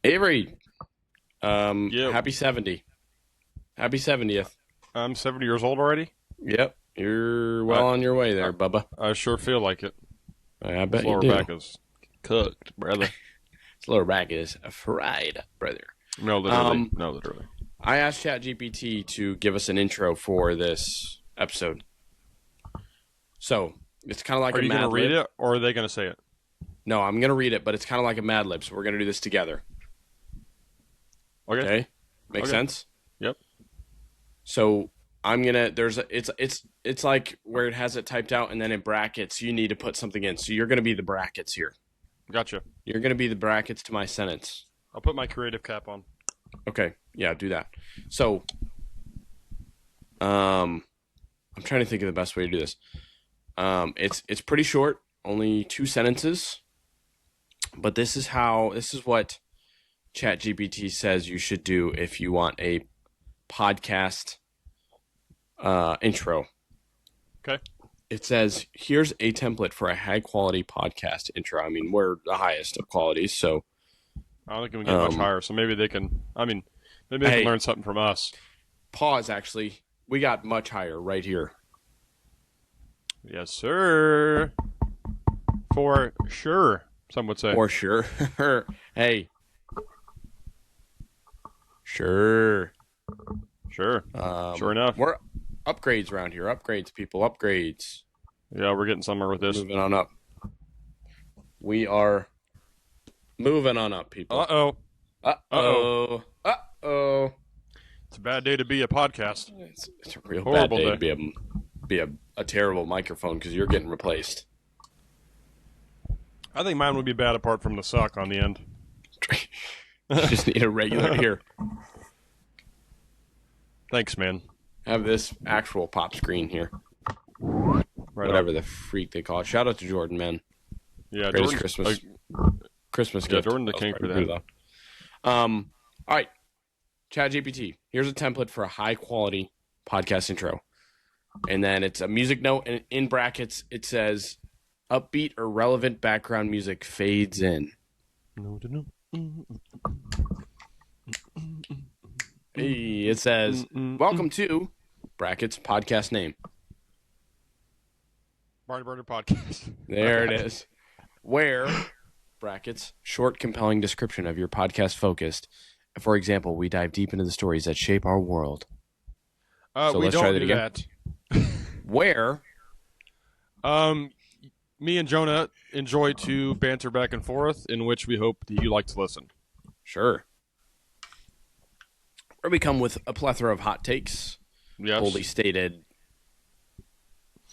Avery, Yep. happy 70. Happy 70th. I'm 70 years old already. Yep, you're I, well on your way I there, Bubba. I sure feel like it. I This bet you lower do. back is cooked, brother. This lower back is fried, brother. No, literally. No, literally. I asked ChatGPT to give us an intro for this episode. So, it's kind of like Are a you going Mad to read Lib. it, or are they going to say it? No, I'm going to read it, but it's kind of like a Mad Lib, so we're going to do this together. Okay. Okay? Make Okay. sense? Yep. So, I'm going to it's like where it has it typed out and then in brackets you need to put something in. So, you're going to be the brackets here. Gotcha. You're going to be the brackets to my sentence. I'll put my creative cap on. Okay, yeah, do that. So, I'm trying to think of the best way to do this. It's pretty short, only 2 sentences, but this is what ChatGPT says you should do if you want a podcast intro. Okay. It says, here's a template for a high quality podcast intro. I mean, we're the highest of qualities, so I don't think we can get much higher, so maybe they can. Maybe they Hey. can learn something from us. pause actually. We got much higher right here. Yes, sir. For sure, some would say. For sure. Hey. Sure. Sure. Sure enough. We're upgrades around here. Upgrades, people. Upgrades. Yeah, we're getting somewhere with this. Moving on up. We are moving on up, people. Uh-oh. Uh-oh. Uh-oh. It's a bad day to be a podcast. It's a real Horrible bad day to be a terrible microphone because you're getting replaced. I think mine would be bad apart from the suck on the end. You just need a regular here. Thanks, man. Have this actual pop screen here. Right Whatever on. the freak they call it. Shout out to Jordan, man. Yeah, Greatest Jordan's- Christmas yeah, gift. Jordan the That was king for pretty that. good, though. All right. ChatGPT. Here's a template for a high quality podcast intro. And then it's a music note, and in brackets it says upbeat or relevant background music fades in. No. Hey, it says welcome to brackets podcast name. Barney Burner podcast. There it is. Where brackets short compelling description of your podcast focused. For example, we dive deep into the stories that shape our world. So We let's don't try that do again. that. Where Me and Jonah enjoy to banter back and forth, in which we hope that you like to listen. Sure. Where we come with a plethora of hot takes, Yes. boldly stated,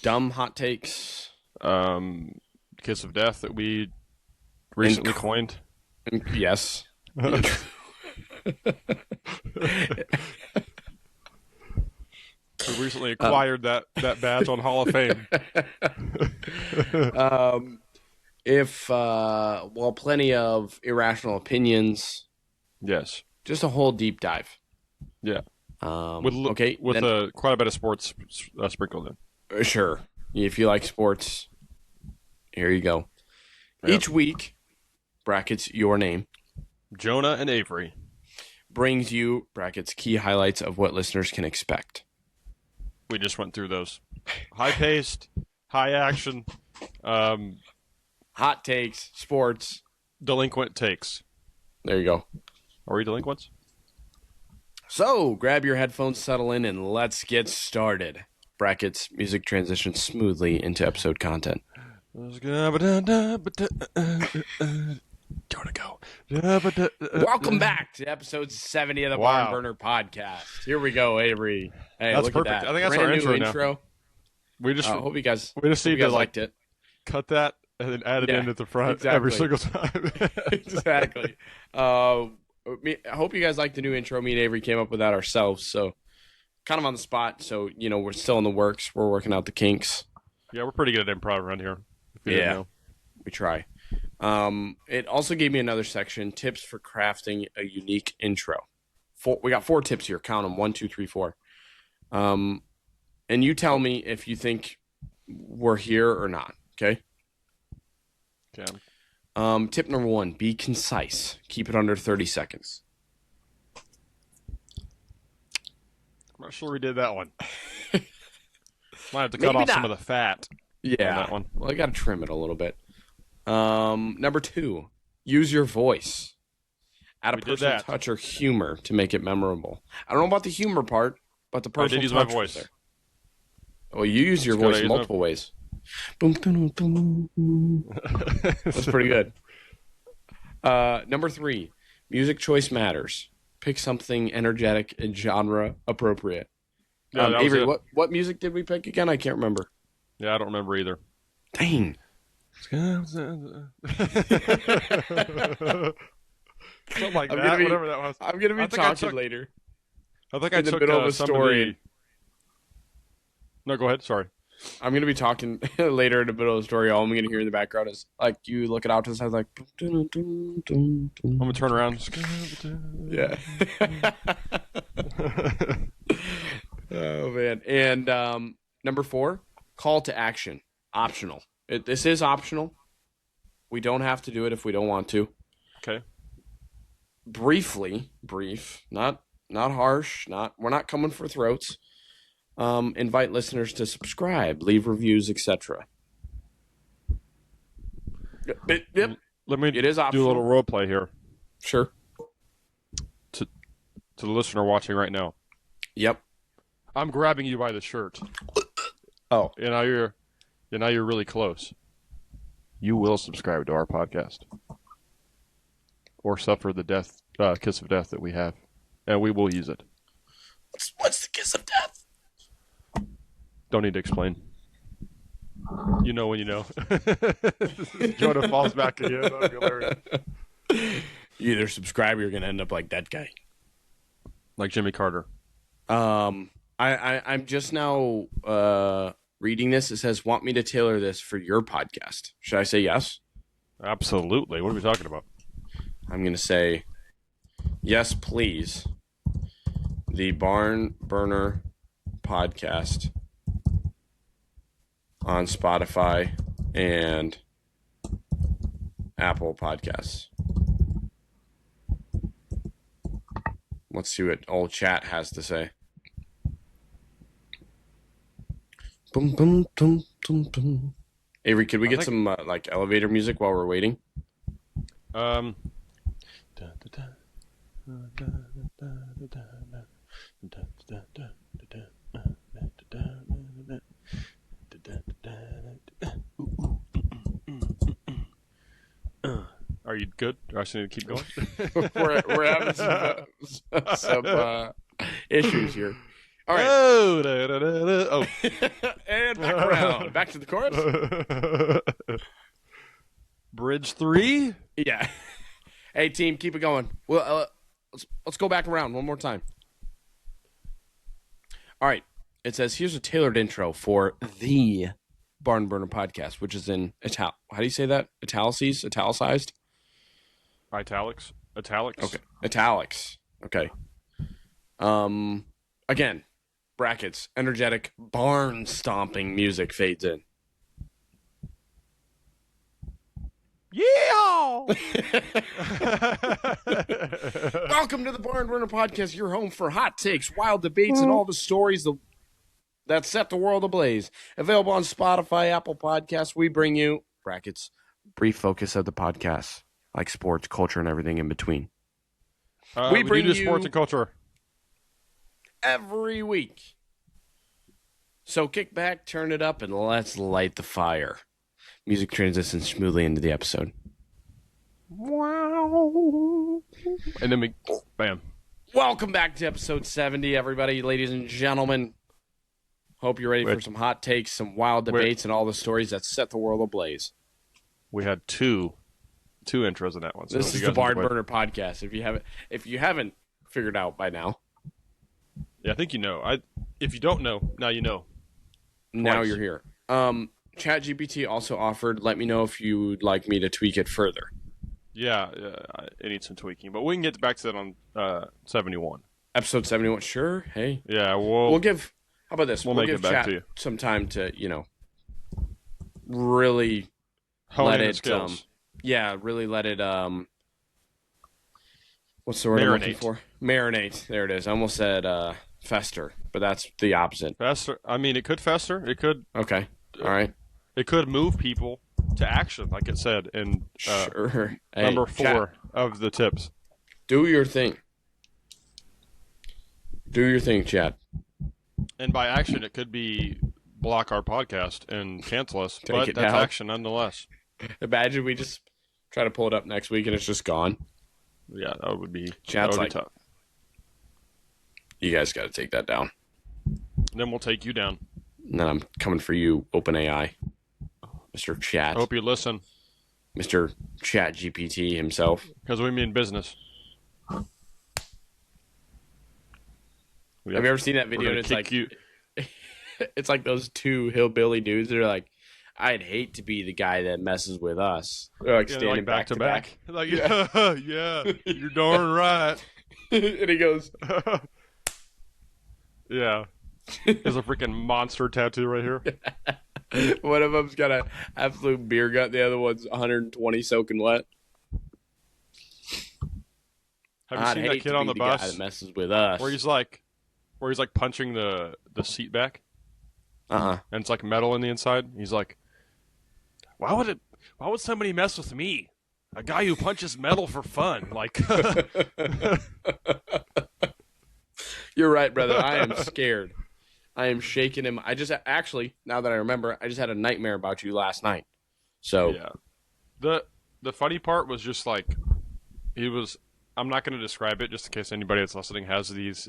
dumb hot takes. Kiss of Death that we recently Inc- coined. Yes. We recently acquired that badge on Hall of Fame. Plenty of irrational opinions, Yes. just a whole deep dive. Yeah. Okay. With then- quite a bit of sports sprinkled in. Sure. If you like sports, here you go. Yep. Each week, brackets your name, Jonah and Avery. brings you, brackets, key highlights of what listeners can expect. We just went through those. High paced, high action, Hot takes, sports. delinquent takes. There you go. Are we delinquents? So, grab your headphones, settle in, and let's get started. Brackets, music transitions smoothly into episode content. Jonah, go. Welcome back to episode 70 of the Wow. Barn Burner Podcast. Here we go, Avery. Hey, That's look perfect. at that. I think that's Brand our new intro now. We just Hope you guys, we just hope need you to guys like liked it. cut that and then add it Yeah, in at the front exactly. every single time. Exactly. I hope you guys like the new intro. Me and Avery came up with that ourselves, so kind of on the spot. So, we're still in the works. We're working out the kinks. Yeah, we're pretty good at improv around here. If you didn't Yeah. know. We try. It also gave me another section, tips for crafting a unique intro. We got 4 tips here. Count them. 1, 2, 3, 4. And you tell me if you think we're here or not. Okay. Okay. Tip number 1, be concise. Keep it under 30 seconds. I'm not sure we did that one. Might have to cut Maybe off some not. of the fat on Yeah. that one. Well, I got to trim it a little bit. Number 2, use your voice. Add a We did personal that. touch or humor to make it memorable. I don't know about the humor part, but the I personal did use my touch was voice. there. Well, you use your It's good, voice I in use my- multiple ways. That's pretty good. Number 3, music choice matters. Pick something energetic and genre appropriate. Yeah, that was Avery, it. what music did we pick again? I can't remember. Yeah, I don't remember either. Dang. Something like I'm that, gonna be- whatever that was. I'm gonna be I think I talking took- later. I think in I the took middle of a some story. No, go ahead. Sorry. I'm gonna be talking later in the middle of the story. All I'm gonna hear in the background is like you looking out to the side, like. I'm gonna turn around. Yeah. Oh man. And number 4, call to action. Optional. This is optional. We don't have to do it if we don't want to. Okay. Brief, not harsh. We're not coming for throats. Invite listeners to subscribe, leave reviews, etc. Yep. Let me It is do a optional. little role play here Sure. to the listener watching right now. Yep. I'm grabbing you by the shirt. Oh. And now you're really close. You will subscribe to our podcast, or suffer the kiss of death that we have, and we will use it. What's the kiss of death? Don't need to explain. You know when you know. Jonah falls back again. That'd be hilarious. You either subscribe or you're gonna end up like that guy. Like Jimmy Carter. I'm just now reading this. It says, "Want me to tailor this for your podcast?" Should I say yes? Absolutely. What are we talking about? I'm gonna say yes, please. The Barn Burner podcast on Spotify and Apple Podcasts. Let's see what old chat has to say. Boom, boom, boom, boom, boom. Avery, could we get some like elevator music while we're waiting? Are you good? Do I just need to keep going? we're having some issues here. All right. Oh. And back around. Back to the chorus. Bridge 3? Yeah. Hey, team, keep it going. Well, let's go back around one more time. All right. It says, here's a tailored intro for the Barn Burner podcast, which is in how do you say that? Italicized? Italics? Okay. Italics. Okay. Again, brackets, energetic, barn stomping music fades in. Yeah! Welcome to the Barn Burner podcast, your home for hot takes, wild debates, and all the stories that set the world ablaze. Available on Spotify, Apple Podcasts. We bring you, brackets, brief focus of the podcast, like sports, culture, and everything in between. We bring do you- sports and culture. Every week. So kick back, turn it up, and let's light the fire. Music transitions smoothly into the episode. Wow. And then we, bam. Welcome back to episode 70, everybody, ladies and gentlemen. Hope you're ready for some hot takes, some wild debates, and all the stories that set the world ablaze. We had two intros in that one. So This is you the guys Barn enjoyed- Burner podcast. If you haven't figured out by now, Yeah, I think you know. If you don't know, now you know. now Twice. you're here. ChatGPT also offered, let me know if you'd like me to tweak it further. Yeah, it needs some tweaking, but we can get back to that on 71. Episode 71, sure. Hey, Yeah, we'll give. How about this? we'll We'll make give it back chat to you. some time to, really Hone let in it the skills. Yeah, really let it what's the word I'm looking Marinate. for? Marinate. There it is. I almost said fester, but that's the opposite. Fester. I mean, it could fester. It could. Okay. All Uh, right. it could move people to action, like it said in Sure. Hey, number chat. 4 of the tips. Do your thing. Do your thing, chat. And by action, it could be block our podcast and cancel us, Take but it that's down. action nonetheless. Imagine we just try to pull it up next week and it's just gone. Yeah, that would be Chat's like, tough. you guys got to take that down. And then we'll take you down. And then I'm coming for you, OpenAI, Mr. Chat, I hope you listen, Mr. Chat GPT himself. because we mean business. Have you ever seen that video? And it's like, it's like those two hillbilly dudes that are like, I'd hate to be the guy that messes with us. They're like standing like back to back. Like, yeah, you're darn right. And he goes, Yeah. There's a freaking monster tattoo right here. one of them's got an absolute beer gut. The other one's 120 soaking wet. Have you I'd seen hate that kid to on be the guy bus that messes with us. where he's like punching the seat back Uh-uh. and it's like metal in the inside? He's like, why would somebody mess with me? A guy who punches metal for fun. Like You're right, brother. I am scared. I am shaking him. I just actually, now that I remember, I just had a nightmare about you last night. So yeah. The funny part was just like he was. I'm not going to describe it just in case anybody that's listening has these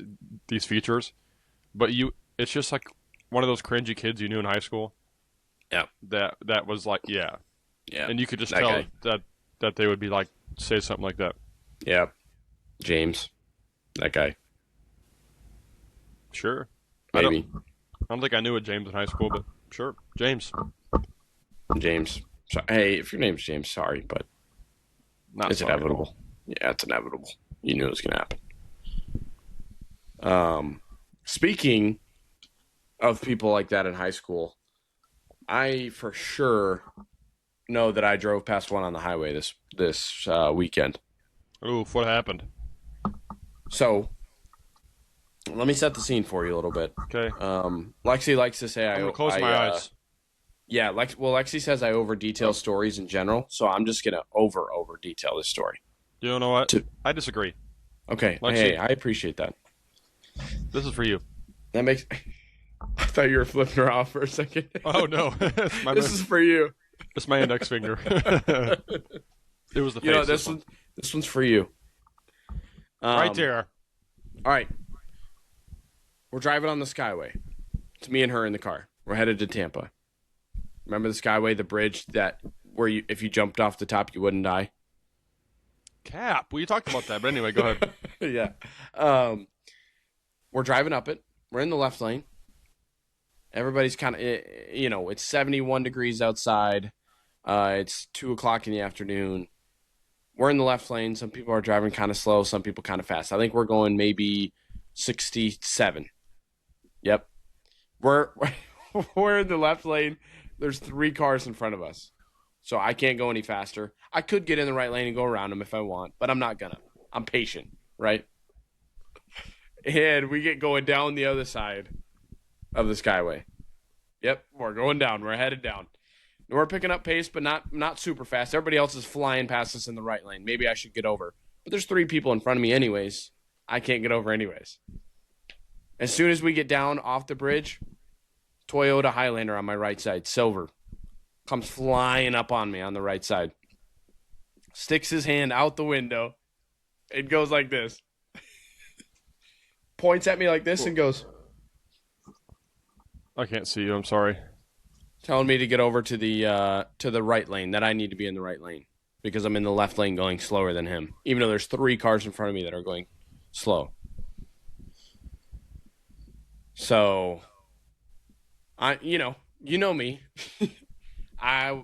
features, but it's just like one of those cringy kids you knew in high school. Yeah. That was like yeah, and you could just that tell guy. that they would be like say something like that. Yeah, James, that guy. Sure. Maybe I don't think I knew a James in high school, but sure, James. James. So, hey, if your name's James, sorry, but Not it's sorry at all. inevitable. Yeah, it's inevitable. You knew it was gonna happen. Speaking of people like that in high school, I for sure know that I drove past one on the highway this weekend. Oof, what happened? So let me set the scene for you a little bit. Okay. Lexi likes to say I'm gonna close my eyes. Yeah, Lexi says I over detail stories in general, so I'm just gonna over detail this story. You know what? To- I disagree. Okay, Lexi. hey, I appreciate that. This is for you. That makes. I thought you were flipping her off for a second. Oh no, This is for you. it's my index finger. It was the face. You know this one's for you. Right there. All right, we're driving on the Skyway. It's me and her in the car. We're headed to Tampa. Remember the Skyway, the bridge that where you if you jumped off the top you wouldn't die. Cap. We talked about that, but anyway, go ahead. Yeah. We're driving up it. We're in the left lane. Everybody's kind of, it's 71 degrees outside. It's 2:00 in the afternoon. We're in the left lane. Some people are driving kind of slow. Some people kind of fast. I think we're going maybe 67. Yep. We're we're in the left lane. There's 3 cars in front of us. So I can't go any faster. I could get in the right lane and go around them if I want, but I'm not gonna. I'm patient, right? And we get going down the other side of the Skyway. Yep, we're going down. We're headed down. We're picking up pace, but not super fast. Everybody else is flying past us in the right lane. Maybe I should get over. But there's 3 people in front of me anyways. I can't get over anyways. As soon as we get down off the bridge, Toyota Highlander on my right side, silver, comes flying up on me on the right side. Sticks his hand out the window. It goes like this. Points at me like this and goes, I can't see you. I'm sorry. telling me to get over to the right lane, that I need to be in the right lane because I'm in the left lane going slower than him, even though there's 3 cars in front of me that are going slow. So, you know me. I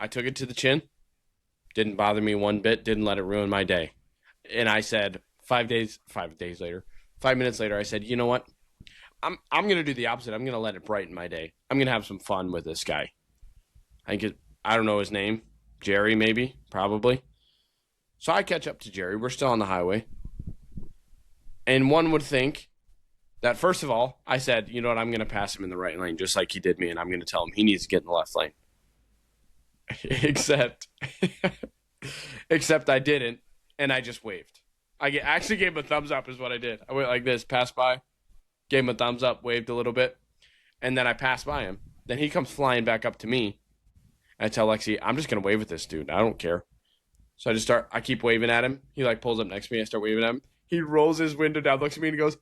took it to the chin. Didn't bother me one bit. Didn't let it ruin my day. And I said 5 minutes later, I said, you know what? I'm gonna do the opposite. I'm gonna let it brighten my day. I'm gonna have some fun with this guy. I don't know his name. Jerry, maybe, probably. So I catch up to Jerry. We're still on the highway. And one would think that, first of all, I said, you know what, I'm going to pass him in the right lane just like he did me, and I'm going to tell him he needs to get in the left lane. except, except I didn't, and I just waved. Actually gave him a thumbs up is what I did. I went like this, passed by, gave him a thumbs up, waved a little bit, and then I passed by him. Then he comes flying back up to me. I tell Lexi, I'm just going to wave at this dude. I don't care. So I keep waving at him. He like pulls up next to me. I start waving at him. He rolls his window down, looks at me, and he goes,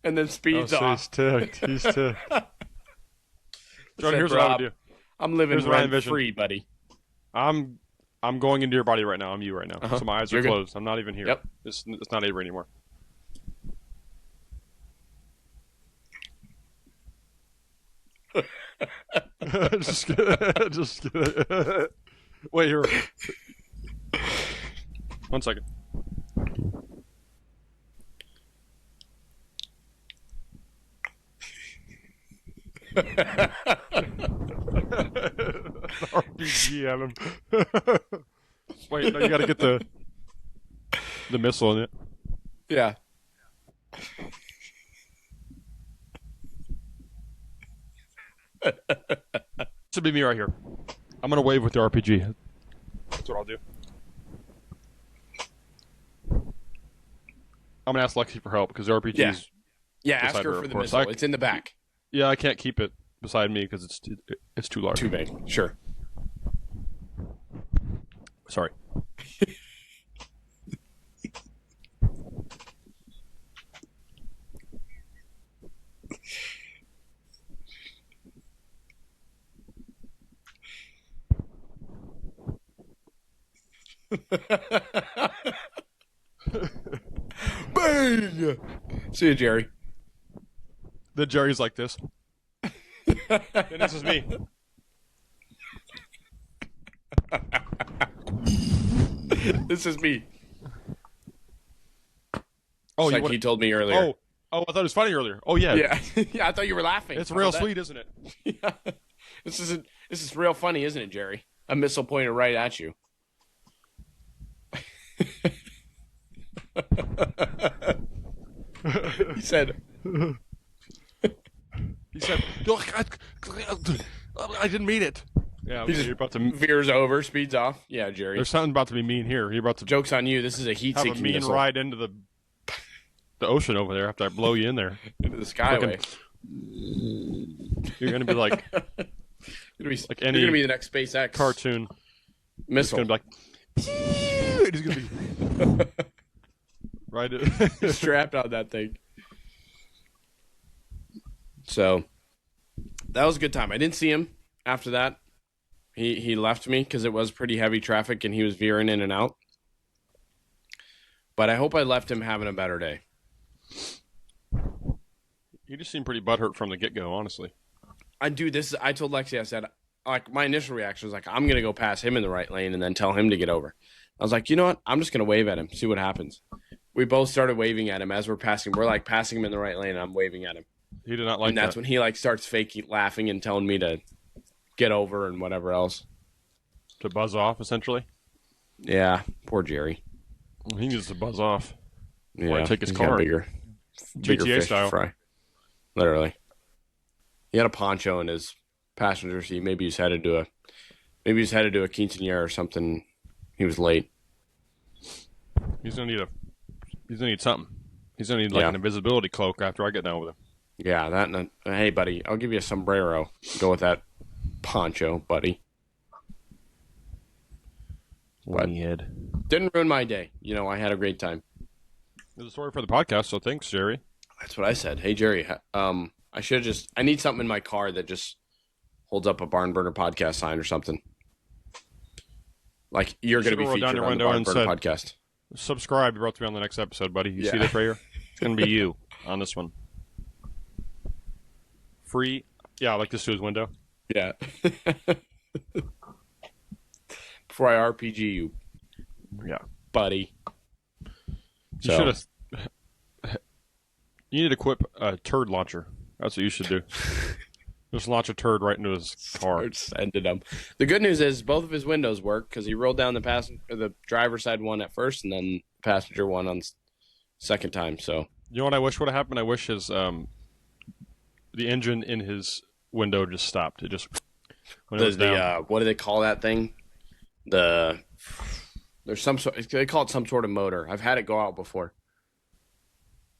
and then speeds off. He's ticked. He's ticked. Jordan, here's what I would do. I'm living rent free, buddy. I'm going into your body right now. I'm you right now. Uh-huh. So my eyes are You're closed. good. I'm not even here. Yep. It's not Avery anymore. Just kidding. Just kidding. Wait here. 1 second. RPG at him. Wait, no, you got to get the missile in it. Yeah. This would be me right here. I'm gonna wave with the RPG. That's what I'll do. I'm gonna ask Lexi for help because the RPG's Yeah, ask her for the missile. It's in the back. Yeah, I can't keep it beside me because it's too large. Too big. Sure. Sorry. Bang! See you, Jerry. Then Jerry's like this. And this is me. This is me. Oh, Like he told me earlier. Oh, I thought it was funny earlier. Oh yeah. Yeah. Yeah, I thought you were laughing. It's How real about that? sweet, isn't it? Yeah. This is real funny, isn't it, Jerry? A missile pointed right at you. He said, I didn't mean it. Yeah, he just you're about to. veers over, speeds off. Yeah, Jerry. There's something about to be mean here. You're about to Joke's on you. This is a have a heat-seeking mean missile ride into the ocean over there after I blow you in there. into the skyway. You're gonna be like You're gonna like any you're gonna be the next SpaceX cartoon. It's missile. gonna be like. It's gonna be right. Strapped on that thing. So that was a good time. I didn't see him after that. He left me because it was pretty heavy traffic and he was veering in and out. But I hope I left him having a better day. You just seemed pretty butthurt from the get-go, honestly. I told Lexi, I said, like, my initial reaction was like, I'm gonna go pass him in the right lane and then tell him to get over. I was like, you know what? I'm just gonna wave at him, see what happens. We both started waving at him as we're passing. We're like passing him in the right lane and I'm waving at him. He did not like And that's that. when he like starts fake laughing and telling me to get over and whatever else. To buzz off, essentially. Yeah, poor Jerry. He needs to buzz off. Yeah, take his he's got car. bigger GTA fish to style. fry. Literally, he had a poncho in his passenger seat. Maybe he's headed to a quinceañera or something. He was late. He's gonna need something. He's gonna need like Yeah. an invisibility cloak after I get done with him. Yeah, that. And hey, buddy, I'll give you a sombrero. Go with that poncho, buddy. But didn't ruin my day. You know, I had a great time. There's a story for the podcast, so thanks, Jerry. That's what I said. Hey, Jerry, I need something in my car that just holds up a Barn Burner podcast sign or something. Like you're going to be Should've rolled down featured your on the window Barn and Burner said- podcast. Subscribe. You're about to be on the next episode, buddy. You see Yeah. this right here? It's gonna be you on this one. Free. Yeah, I like this to his window. Yeah. Before I RPG you, Yeah. buddy. You should have. You need to equip a turd launcher. That's what you should do. Just launch a turd right into his car. Starts sending them. The good news is both of his windows work because he rolled down the driver's side one at first, and then the passenger one on second time. So You know what I wish would have happened? I wish his the engine in his window just stopped. It just when it was down. what do they call that thing? The there's some sort they call it some sort of motor. I've had it go out before.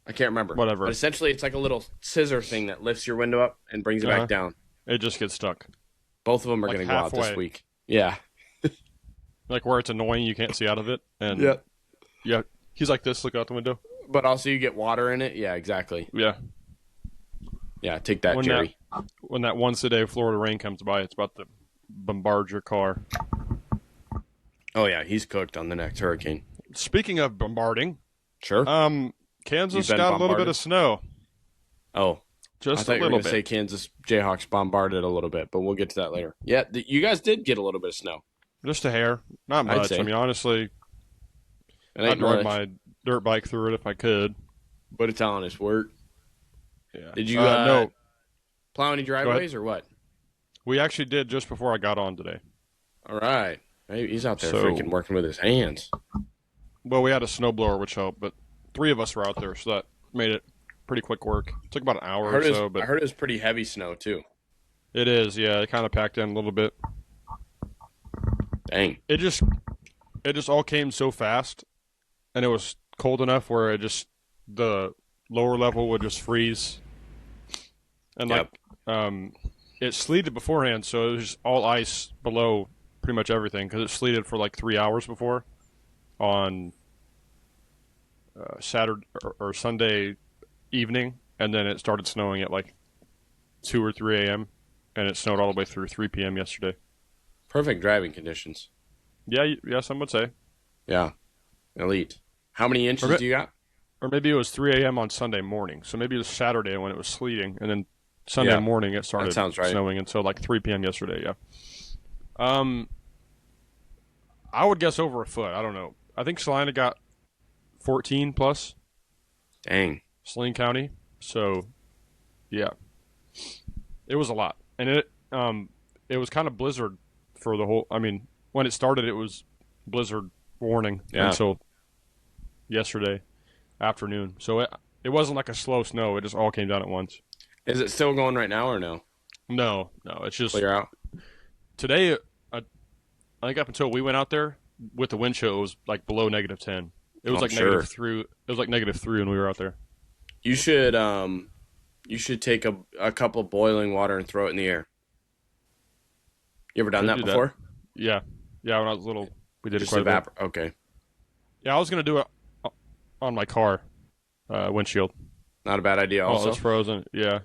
I can't remember. Whatever. But essentially, it's like a little scissor thing that lifts your window up and brings it Uh-huh. back down. It just gets stuck. Both of them are Like going to go out this halfway. week. Yeah. Like where it's annoying, you can't see out of it. And Yeah. yeah, he's like this, look out the window. But also, you get water in it. Yeah, exactly. Yeah. Yeah, take that, When Jerry. When that once a day Florida rain comes by, it's about to bombard your car. Oh yeah, he's cooked on the next hurricane. Speaking of bombarding, Sure. Kansas You've been got a little bit bombarded? of snow. Oh, I Just thought a you were little going to bit. say Kansas Jayhawks bombarded a little bit, but we'll get to that later. Yeah, you guys did get a little bit of snow. Just a hair. Not I'd much. say. I mean, honestly, It ain't I'd ride much, my dirt bike through it if I could. but it's honest work. Yeah. Did you no, plow any driveways or what? we actually did just before I got on today. All right. Hey, he's out there So- freaking working with his hands. Well, we had a snowblower, which helped, but 3 of us were out there, so that made it pretty quick work. It took about an hour or so, but I heard it was pretty heavy snow too. it is. Yeah, it kind of packed in a little bit. Dang. It just all came so fast, and it was cold enough where the lower level would just freeze, and Yep. it sleeted beforehand, so it was just all ice below pretty much everything because it sleeted for like 3 hours before on Saturday or Sunday evening, and then it started snowing at like 2 or 3 a.m. and it snowed all the way through 3 p.m. yesterday. Perfect driving conditions. Yeah, some would say. Yeah. Elite. How many inches Okay. do you got? Or maybe it was 3 a.m. on Sunday morning. So maybe it was Saturday when it was sleeting, and then Sunday Yeah, morning it started sounds right. snowing until like 3 p.m. yesterday. Yeah. I would guess over a foot. I don't know. I think Salina got 14 plus, Dang. Saline County. So, yeah, it was a lot, and it was kind of blizzard for the whole. I mean, when it started, it was blizzard warning Yeah. until yesterday afternoon. So it wasn't like a slow snow. It just all came down at once. Is it still going right now or no? No, it's just Clear out? today. I think up until we went out there with the wind chill, it was like below -10. It was Oh, like sure. -3. It was like -3 when we were out there. You should take a cup of boiling water and throw it in the air. You ever done Could that do that. before? Yeah, when I was little, we did it Just quite a bit. Okay. Yeah, I was gonna do it on my car windshield. Not a bad idea Oh, also. it's frozen. Yeah,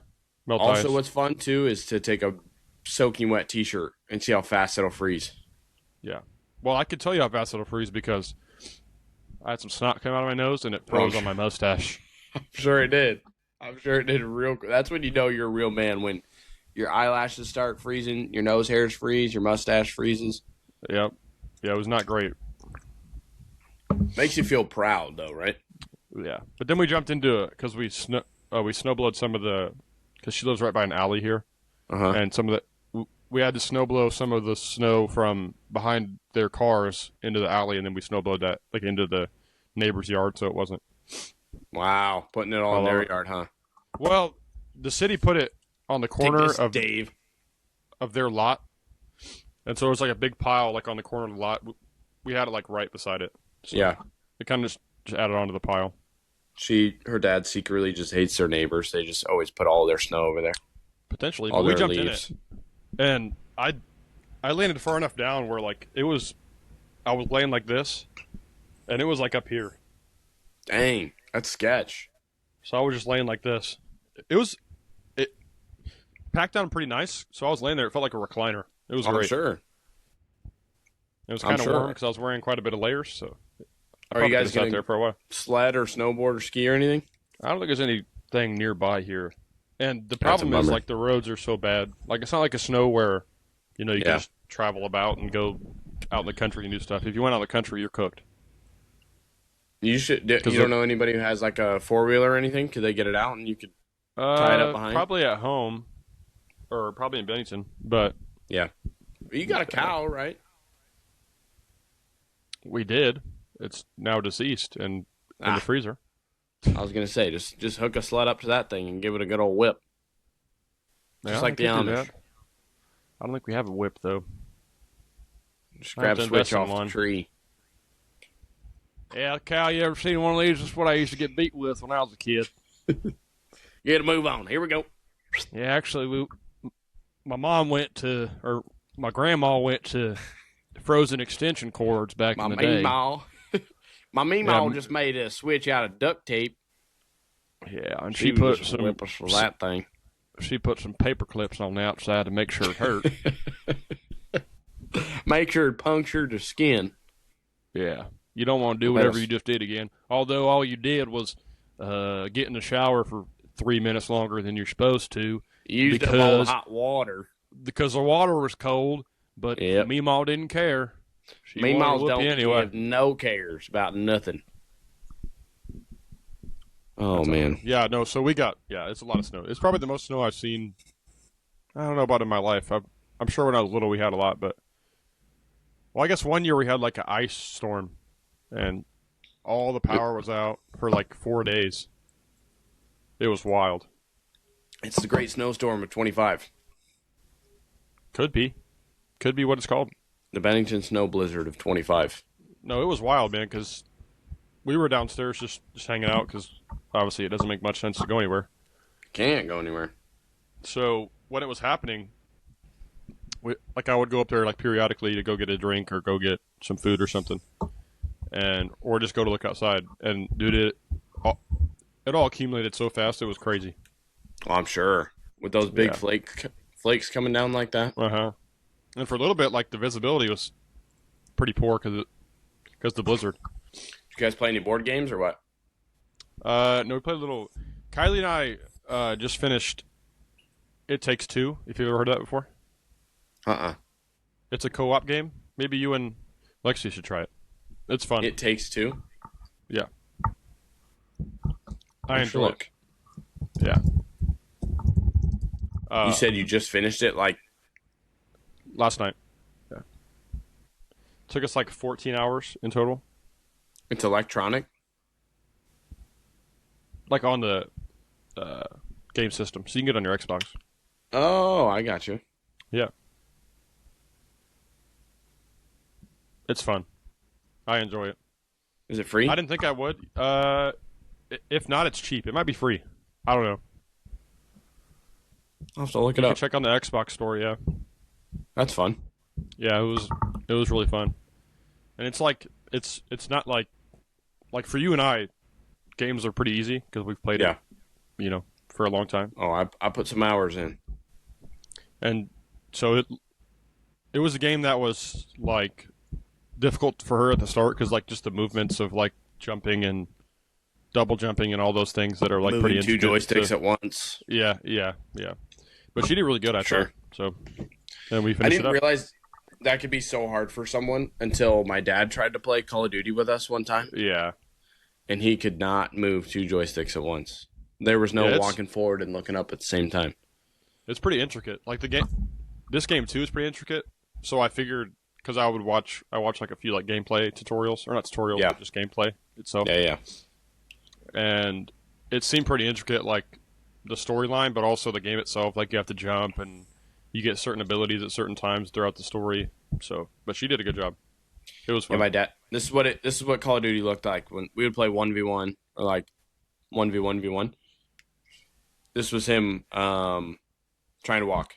melt Also, ice. what's fun too is to take a soaking wet t-shirt and see how fast it'll freeze. Yeah. Well, I could tell you how fast it'll freeze because I had some snot come out of my nose and it froze on my mustache. I'm sure it did. I'm sure it did real quick. That's when you know you're a real man, when your eyelashes start freezing, your nose hairs freeze, your mustache freezes. Yep. Yeah, it was not great. Makes you feel proud though, right? Yeah. But then we jumped into it because we snowblowed some of the because she lives right by an alley here, Uh-huh. and some of the we had to snowblow some of the snow from behind their cars into the alley, and then we snowblowed that like into the neighbor's yard, so it wasn't. Wow. Putting it all in I their love it. yard, huh? Well, the city put it on the corner Take this, of Dave. their lot, and so it was like a big pile like on the corner of the lot. We had it like right beside it. So Yeah. it kind of just added onto the pile. Her dad secretly just hates their neighbors. They just always put all their snow over there. Potentially, All but we their jumped leaves. in it, and I landed far enough down where like I was laying like this, and it was like up here. Dang. That's sketch. So I was just laying like this. It packed down pretty nice. So I was laying there. It felt like a recliner. It was I'm great. sure. It was I'm kind of sure. warm because I was wearing quite a bit of layers. So I Are you probably guys could've sat gonna there for a while? sled or snowboard or ski or anything? I don't think there's anything nearby here. And the That's a problem is bummer. like the roads are so bad. Like it's not like a snow where, you know, you Yeah. can just travel about and go out in the country and do stuff. If you went out in the country, you're cooked. You should. You 'Cause don't know anybody who has like a 4-wheeler or anything? Could they get it out and you could tie it up behind? Probably at home. or probably in Bennington, but Yeah. You got a cow, right? we did. It's now deceased and in the Ah, freezer. I was gonna say just hook a sled up to that thing and give it a good old whip, just Yeah, I like the could do that. Amish. I don't think we have a whip though. Just I have grab to switch invest in off the one. tree. Yeah, Cal, you ever seen one of these? That's what I used to get beat with when I was a kid. Get to move on. Here we go. Yeah, actually, my mom went to, or my grandma went to frozen extension cords back My in the day. meemaw, my Yeah, meemaw just made a switch out of duct tape. yeah, and She would just whip us with that thing. she put some paper clips on the outside to make sure it hurt. Make sure it punctured the skin. Yeah, you don't want to do Let whatever us- you just did again. Although all you did was get in the shower for 3 minutes longer than you're supposed to Used up all because the hot water. because the water was cold. But Yep. Meemaw didn't care. She wanted to Meemaws whoop don't you anyway. give no cares about nothing. Oh, man. Yeah, no. So we got it's a lot of snow. It's probably the most snow I've seen. I don't know about in my life. I'm sure when I was little we had a lot, but well, I guess one year we had like an ice storm, and all the power was out for like 4 days. It was wild. It's the Great Snowstorm of 25. Could be what it's called. The Bennington Snow Blizzard of 25. No, it was wild, man. Because we were downstairs just hanging out. Because obviously it doesn't make much sense to go anywhere. Can't go anywhere. So when it was happening, I would go up there like periodically to go get a drink or go get some food or something, or just go to look outside. And dude, it all accumulated so fast it was crazy. Oh, I'm sure. With those big Yeah. flakes coming down like that. And for a little bit, like the visibility was pretty poor because the blizzard. Did you guys play any board games or what? No, we played a little. Kylie and I just finished. It Takes Two. If you've ever heard of that before, Uh-uh. it's a co-op game. Maybe you and Lexi should try it. It's fun. It Takes Two. Yeah, I Let's enjoy it. look. Yeah. You said you just finished it like Last night. Yeah. Took us like 14 hours in total. it's electronic. Like on the game system. So you can get it on your Xbox. Oh, I got you. Yeah. It's fun. I enjoy it. Is it free? I didn't think I would. If not, it's cheap. It might be free. I don't know. I'll have to look You it can up. check on the Xbox store, yeah. That's fun. Yeah, it was really fun. And it's like it's not like for you and I, games are pretty easy because we've played Yeah. it, for a long time. Oh, I put some hours in. And so it was a game that was like difficult for her at the start because like just the movements of like jumping and double jumping and all those things that are like Moving pretty two intricate joysticks to- at once. Yeah. But she did really good, I Sure. thought. So, and we I finished didn't it up. realize that could be so hard for someone until my dad tried to play Call of Duty with us one time, Yeah. and he could not move two joysticks at once. There was no Yeah, it's- walking forward and looking up at the same time. It's pretty intricate. Like this game too is pretty intricate. So I figured because I watch like a few like gameplay tutorials or not tutorials, Yeah. but just gameplay itself. Yeah. And it seemed pretty intricate, like the storyline, but also the game itself. Like you have to jump and you get certain abilities at certain times throughout the story. So, but she did a good job. It was Yeah, fun. my dad. This is what Call of Duty looked like when we would play 1v1 or like 1v1v1. This was him trying to walk.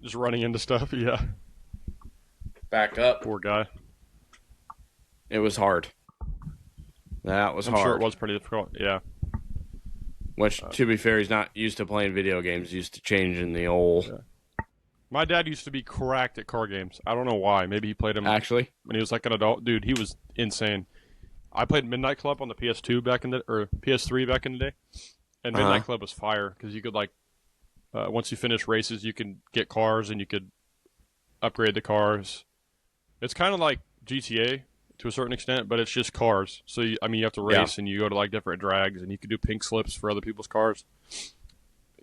Just running into stuff. Yeah. Back up. Poor guy. It was hard. That was I'm hard. sure it was pretty difficult. Yeah. Which, to be fair, he's not used to playing video games. He's used to changing the old. Yeah. My dad used to be cracked at car games. I don't know why. Maybe he played them Actually, when he was like an adult. Dude, he was insane. I played Midnight Club on the PS2 or PS3 back in the day, and Midnight Club was fire because you could like once you finish races, you can get cars and you could upgrade the cars. It's kind of like GTA to to a certain extent, but it's just cars. So you have to race and you go to like different drags and you can do pink slips for other people's cars.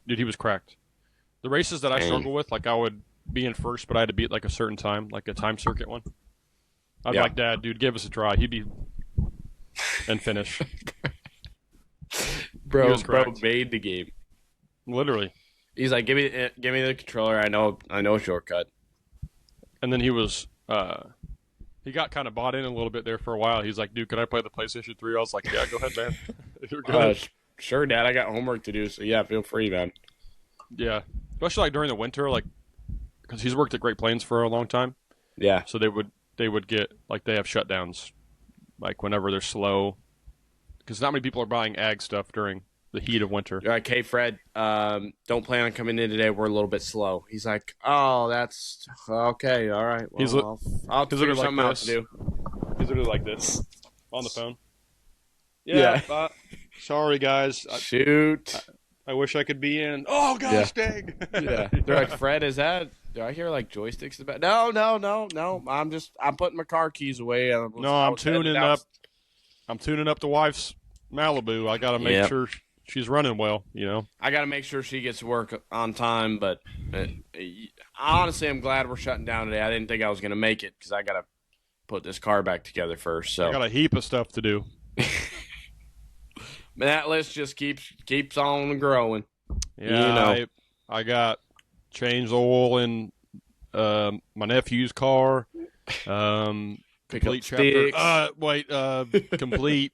Dude, he was cracked. The races that I struggle with, like I would be in first, but I had to beat like a certain time, like a time circuit one. I'd be like, Dad, dude, give us a try. He'd be and finish. Bro made the game. Literally. He's like, give me the controller. I know a shortcut. And then he was he got kind of bought in a little bit there for a while. He's like, dude, can I play the PlayStation 3? I was like, yeah, go ahead, man. You're good. Sure, Dad. I got homework to do, so yeah, feel free, man. Yeah, especially like during the winter, like because he's worked at Great Plains for a long time. Yeah. So they would get like they have shutdowns, like whenever they're slow, because not many people are buying ag stuff during the heat of winter. You're like, hey, Fred, don't plan on coming in today. We're a little bit slow. He's like, oh, that's okay. All right. Well, I'll figure something out to do. He's literally like this on the phone. Yeah. Sorry, guys. Shoot. I wish I could be in. Oh, gosh dang. Yeah. They're like, Fred, do I hear like joysticks in the back? No. I'm putting my car keys away. I'm tuning up the wife's Malibu. I got to make sure she's running well, I got to make sure she gets to work on time, but honestly, I'm glad we're shutting down today. I didn't think I was going to make it because I got to put this car back together first. So I got a heap of stuff to do. That list just keeps on growing. Yeah, I got changed oil in my nephew's car. Complete chapter. Complete.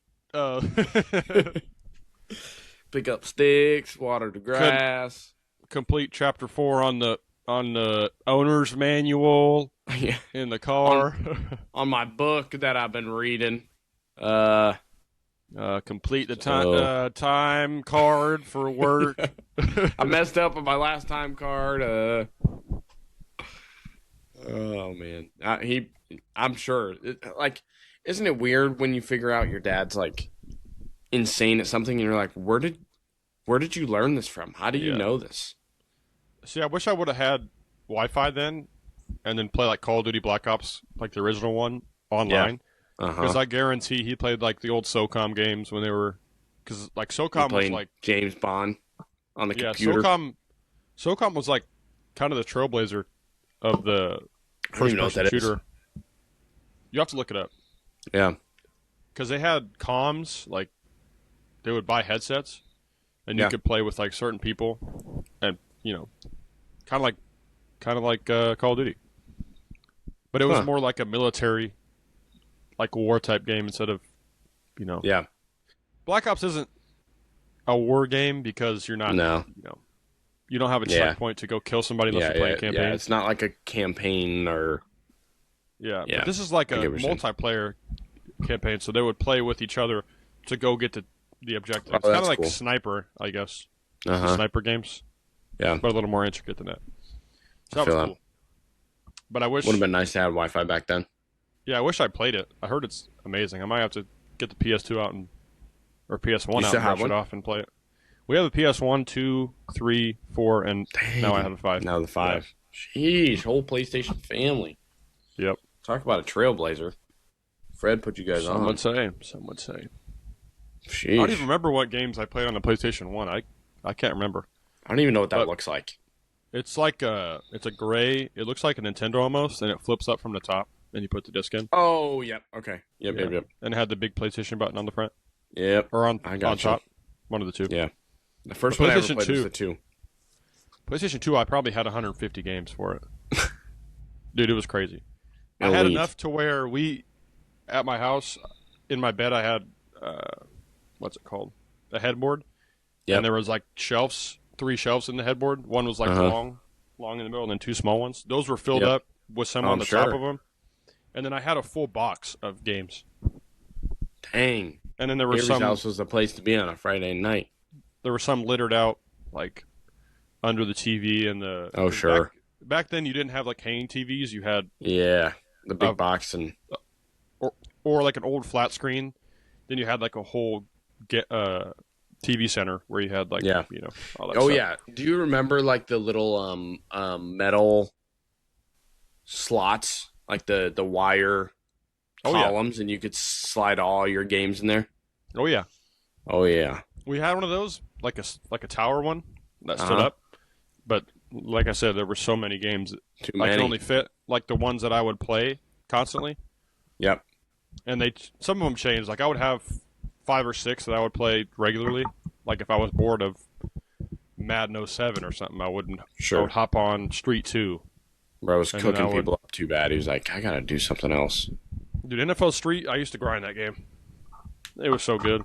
Pick up sticks, water the grass. Complete chapter 4 on the owner's manual in the car. On my book that I've been reading. Complete the time card for work. I messed up on my last time card. Oh man, I'm sure. Isn't it weird when you figure out your dad's like insane at something, and you're like, where did you learn this from? How do you know this? See, I wish I would have had Wi-Fi then, and then play like Call of Duty Black Ops, like the original one, online. Because I guarantee he played like the old SOCOM games when they were, because like SOCOM was like James Bond on the computer. SOCOM was like kind of the trailblazer of the first-person shooter. You have to look it up. Yeah, because they had comms, like they would buy headsets, and you could play with like certain people, and kind of like Call of Duty, but it was more like a military. Like a war type game instead of, Yeah. Black Ops isn't a war game because you're not. No. You don't have a checkpoint to go kill somebody unless you play a campaign. Yeah, it's not like a campaign or. Yeah, but this is like a multiplayer campaign, so they would play with each other to go get the objective. It's kind of like Sniper, I guess. Sniper games. Yeah. But a little more intricate than that. So that was cool. But I wish. Would have been nice to have Wi-Fi back then. Yeah, I wish I played it. I heard it's amazing. I might have to get the PS2 out or PS1 out and brush it off and play it. We have a PS1, 2, 3, 4, and now I have a 5. Now the 5. Yeah. Sheesh, whole PlayStation family. Yep. Talk about a trailblazer. Fred put you guys on. Some would say. Sheesh. I don't even remember what games I played on the PlayStation 1. I can't remember. I don't even know what that looks like. It's like it's a gray. It looks like a Nintendo almost, and it flips up from the top. And you put the disc in. Oh, yep. Okay. Yep. And it had the big PlayStation button on the front. Yep. Or on top. One of the two. Yeah. The first one I ever played was the 2. PlayStation 2, I probably had 150 games for it. Dude, it was crazy. Elite. I had enough to where at my house, in my bed, I had, what's it called? A headboard. Yeah. And there was like 3 shelves in the headboard. One was like long in the middle, and then 2 small ones. Those were filled up with some on the top of them. And then I had a full box of games. Dang. And then there were some. House was the place to be on a Friday night. There were some littered out, like under the TV and the. Oh sure. Back then, you didn't have like hanging TVs. You had. Yeah, the big box and. Or like an old flat screen. Then you had like a whole TV center where you had like all that stuff. Yeah. Do you remember like the little metal slots? Like the wire Oh yeah. columns, and you could slide all your games in there. Oh yeah. Oh yeah. We had one of those, like a tower one that stood Uh-huh. up. But like I said, there were so many games that Too I could many. only fit like the ones that I would play constantly. Yep. And some of them changed. Like I would have 5 or 6 that I would play regularly. Like if I was bored of Madden '07 or something, I would Sure. hop on Street 2. Bro was And then cooking people up too bad. He was like, I gotta do something else. Dude, NFL Street, I used to grind that game. It was so good.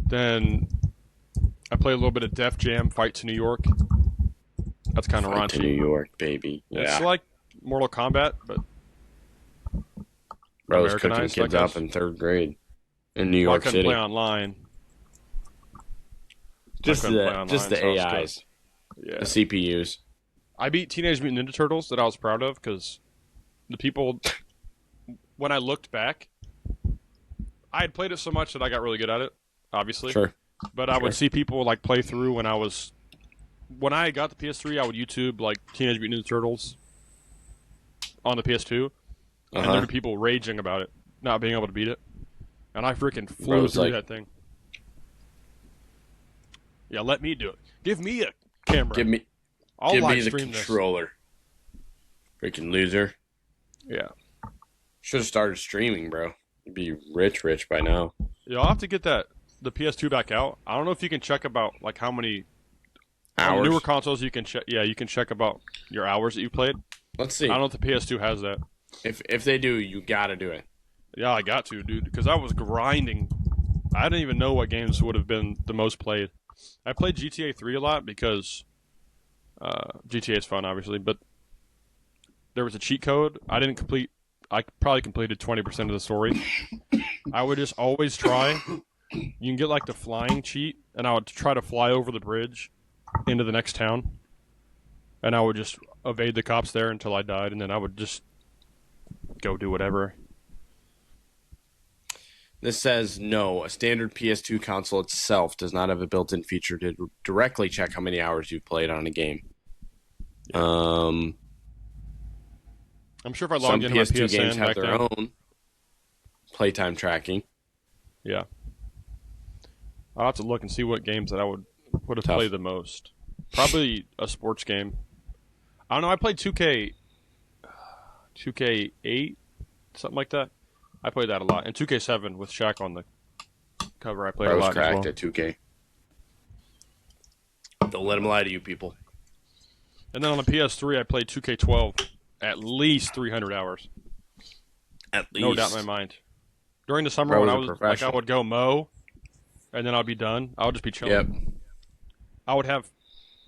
Then I played a little bit of Def Jam Fight to New York. That's kind of Fight to New raunchy. York, baby. It's Yeah. like Mortal Kombat, but Bro was cooking Americanized, kids I up guess. in 3rd grade in New Well, I York couldn't City. play online. Just I couldn't play the online, just the so I was AIs, good. Yeah. the CPUs. I beat Teenage Mutant Ninja Turtles that I was proud of because the people, when I looked back, I had played it so much that I got really good at it, obviously. Sure. But I would see people like play through when I got the PS3, I would YouTube like Teenage Mutant Ninja Turtles on the PS2, and there Uh-huh. were people raging about it, not being able to beat it, and I freaking flew Bro was through like- that thing. Yeah, let me do it. Give me a camera. Give me I'll the live stream this. controller. Freaking loser. Yeah. Should have started streaming, bro. You'd be rich by now. Yeah, I'll have to get the PS2 back out. I don't know if you can check about like how many on Hours. newer consoles you can check. Yeah, you can check about your hours that you played. Let's see. I don't know if the PS2 has that. If they do, you gotta do it. Yeah, I got to, dude, because I was grinding. I didn't even know what games would have been the most played. I played GTA 3 a lot because GTA is fun, obviously, but there was a cheat code. I probably completed 20% of the story. I would just always try. You can get like the flying cheat, and I would try to fly over the bridge into the next town, and I would just evade the cops there until I died, and then I would just go do whatever. This says no. A standard PS2 console itself does not have a built-in feature to directly check how many hours you've played on a game. I'm sure if I Some logged into my PS2 PSN games have back their then, own playtime tracking. yeah, I'll have to look and see what games that I would have Tough. played the most. Probably a sports game. I don't know. I played 2K8, something like that. I played that a lot, and 2K7 with Shaq on the cover. I played I a was lot as cracked well. at 2K. Don't let them lie to you, people. And then on the PS3, I played 2K12 at least 300 hours. At least. No doubt in my mind. During the summer Bro when I was a was like, I professional. would go mow, and then I'd be done. I would just be chilling. Yep. I would have,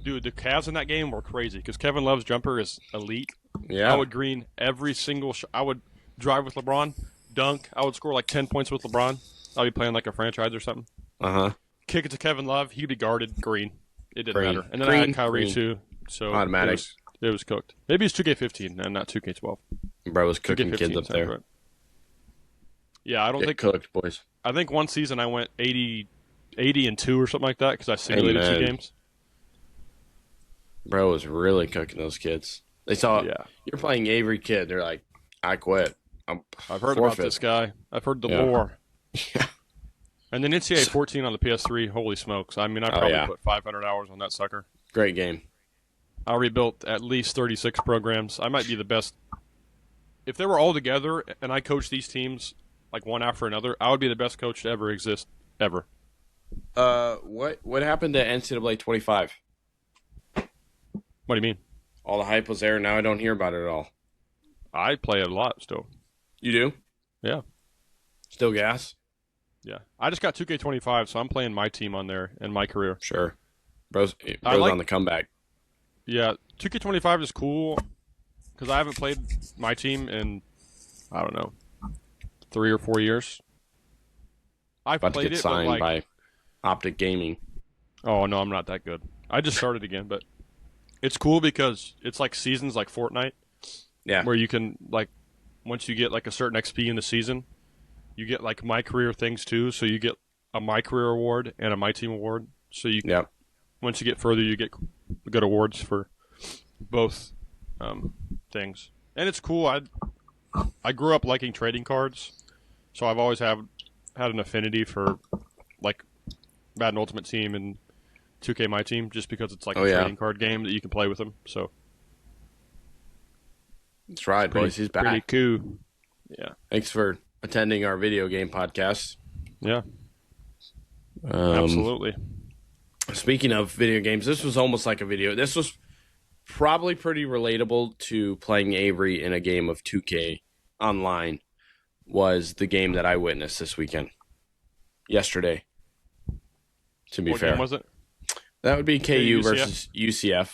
dude. The Cavs in that game were crazy because Kevin Love's jumper is elite. Yeah. I would green every single. I would drive with LeBron, dunk. I would score like 10 points with LeBron. I'd be playing like a franchise or something. Uh-huh. Kick it to Kevin Love. He'd be guarded green. It didn't Green. matter. And then I Green, had Kyrie green. too. So Automatic. It was cooked. Maybe it's 2K15 and not 2K12. Bro was cooking 2K15 kids up sounds there. right. Yeah, I don't Get think. cooked, boys. I think one season I went 80-2 or something like that because I simulated Amen. 2 games. Bro was really cooking those kids. They saw Yeah, you're playing Avery Kidd. They're like, I quit. I've heard about this guy. I've heard the Yeah. lore. Yeah. And then NCAA 14 on the PS3. Holy smokes! I mean, I probably yeah. put 500 hours on that sucker. Great game. I rebuilt at least 36 programs. I might be the best. If they were all together and I coached these teams like one after another, I would be the best coach to ever exist, ever. What happened to NCAA 25? What do you mean? All the hype was there. Now I don't hear about it at all. I play it a lot still. You do? Yeah. Still gas? Yeah. I just got 2K25, so I'm playing my team on there in my career. Sure. Bro's like- on the comeback. Yeah, 2K25 is cool because I haven't played my team in, I don't know, 3 or 4 years. I've About to played get it, but signed like, by Optic Gaming. oh no, I'm not that good. I just started again, but it's cool because it's like seasons, like Fortnite, Yeah. where you can like, once you get like a certain XP in the season, you get like my career things too. So you get a my career award and a my team award. So you Yep. once you get further, you get good awards for both things, and it's cool. I grew up liking trading cards, so I've always had an affinity for like Madden Ultimate Team and 2K My Team, just because it's like Oh a yeah, trading card game that you can play with them. So that's right, boys. He's pretty back. cool. Yeah, Thanks for attending our video game podcast. yeah, Um, absolutely. Speaking of video games, this was almost like a video. This was probably pretty relatable to playing Avery in a game of 2K online. Was the game that I witnessed this weekend, yesterday. To be What fair, game was it? that would be KU UCF? versus UCF.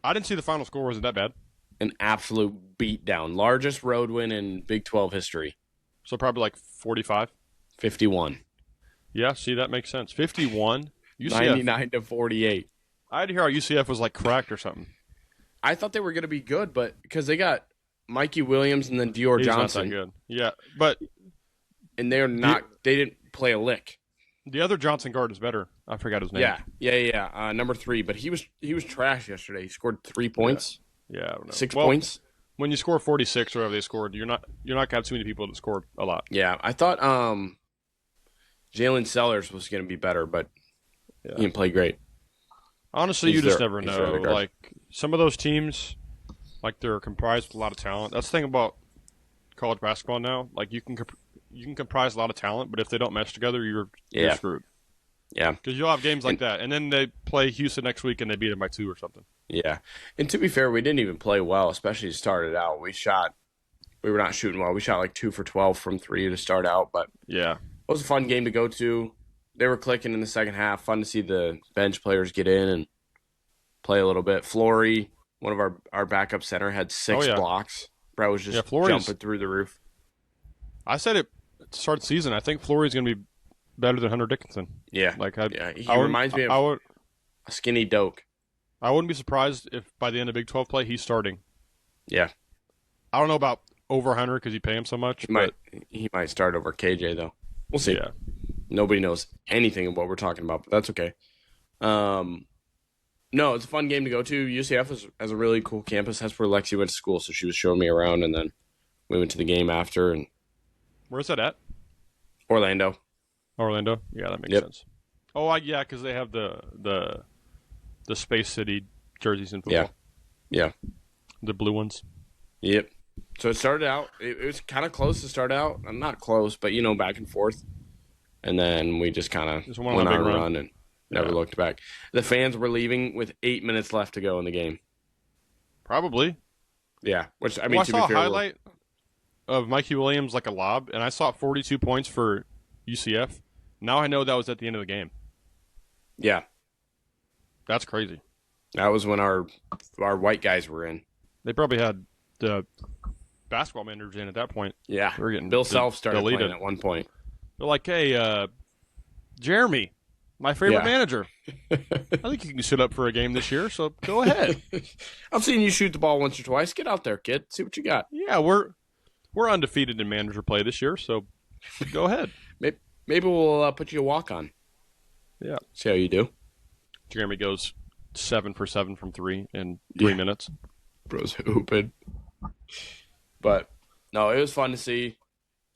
I didn't see the final score. Was it that bad? An absolute beatdown, largest road win in Big 12 history. So probably like 45. 51, Yeah, see, that makes sense. 51. UCF. 99 to 48. I had to hear how UCF was like cracked or something. I thought they were going to be good, but because they got Mikey Williams and then Dior He's Johnson, not that good. Yeah, but and they're not. They didn't play a lick. the other Johnson guard is better. I forgot his name. Yeah. Number 3, but he was trash yesterday. He scored 3 points, Yeah, I don't know. 6 Well, points. when you score 46 or whatever they scored, you're not gonna have too many people that score a lot. Yeah, I thought Jalen Sellers was going to be better, but he didn't play great. Honestly, He's you just their- never he's their know. other guard. Like some of those teams, like they're comprised with a lot of talent. That's the thing about college basketball now. Like you can comprise a lot of talent, but if they don't mesh together, you're Yeah. screwed. Yeah, Because you'll have games like that, and then they play Houston next week and they beat them by 2 or something. yeah. And to be fair, we didn't even play well, especially to start it out. We were not shooting well. We shot like 2 for 12 from 3 to start out, but Yeah, it was a fun game to go to. They were clicking in the second half. Fun to see the bench players get in and play a little bit. Flory, one of our backup center, had 6 blocks. Bro was just Flory's- jumping through the roof. I said it at the start of the season. I think Flory's going to be better than Hunter Dickinson. Yeah, Like he I would- reminds me I of would, a skinny Doak. I wouldn't be surprised if by the end of Big 12 play he's starting. Yeah, I don't know about over Hunter because you pay him so much. he might start over KJ though. We'll see. Yeah. Nobody knows anything of what we're talking about, but that's okay. No, it's a fun game to go to. UCF has a really cool campus. That's where Lexi went to school, so she was showing me around, and then we went to the game after. And Where's that at? Orlando. Orlando. Yeah, that makes Yep. sense. Oh, yeah, because they have the Space City jerseys in football. Yeah. The blue ones. Yep. So it started out. It was kind of close to start out. Not close, but back and forth. And then we just kind of went went on a on a big run and never Yeah. looked back. The fans were leaving with 8 minutes left to go in the game. Probably. Yeah, which I Well, mean, I to saw be a fair, highlight of Mikey Williams like a lob, and I saw 42 points for UCF. Now I know that was at the end of the game. yeah, That's crazy. that was when our white guys were in. They probably had the basketball managers in at that point. Yeah, They were getting Bill Self started deleted. playing at one point. They're like, hey, Jeremy, my favorite Yeah. manager. I think you can sit up for a game this year, so go ahead. I've seen you shoot the ball once or twice. Get out there, kid. See what you got. Yeah, we're undefeated in manager play this year, so go ahead. Maybe we'll put you a walk on. Yeah. See how you do. Jeremy goes 7 for 7 from 3 in 3 Yeah. minutes. Bro's hooping. But no, it was fun to see.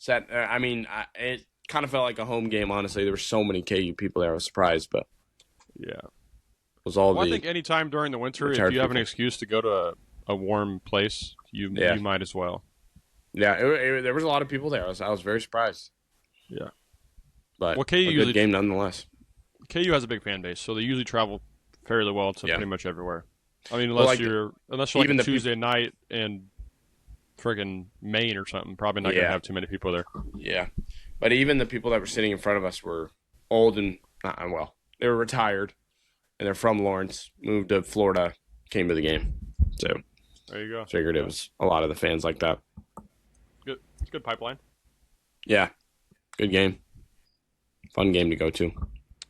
It kind of felt like a home game. Honestly, there were so many KU people there. I was surprised, but Yeah. it was all Well, the. I think any time during the winter, if retired you have an people. excuse to go to a warm place, you might as well. Yeah, there was a lot of people there. I was very surprised. Yeah. But Well, KU a good usually- game nonetheless. KU has a big fan base, so they usually travel fairly well to Yeah. pretty much everywhere. I mean, Well, unless like, you're like even a the Tuesday night in friggin' Maine or something, probably not Yeah. gonna have too many people there. Yeah, but even the people that were sitting in front of us were old and they were retired, and they're from Lawrence, moved to Florida, came to the game. So There you go. figured it was a lot of the fans like that. Good. It's a good pipeline. Yeah, good game, fun game to go to.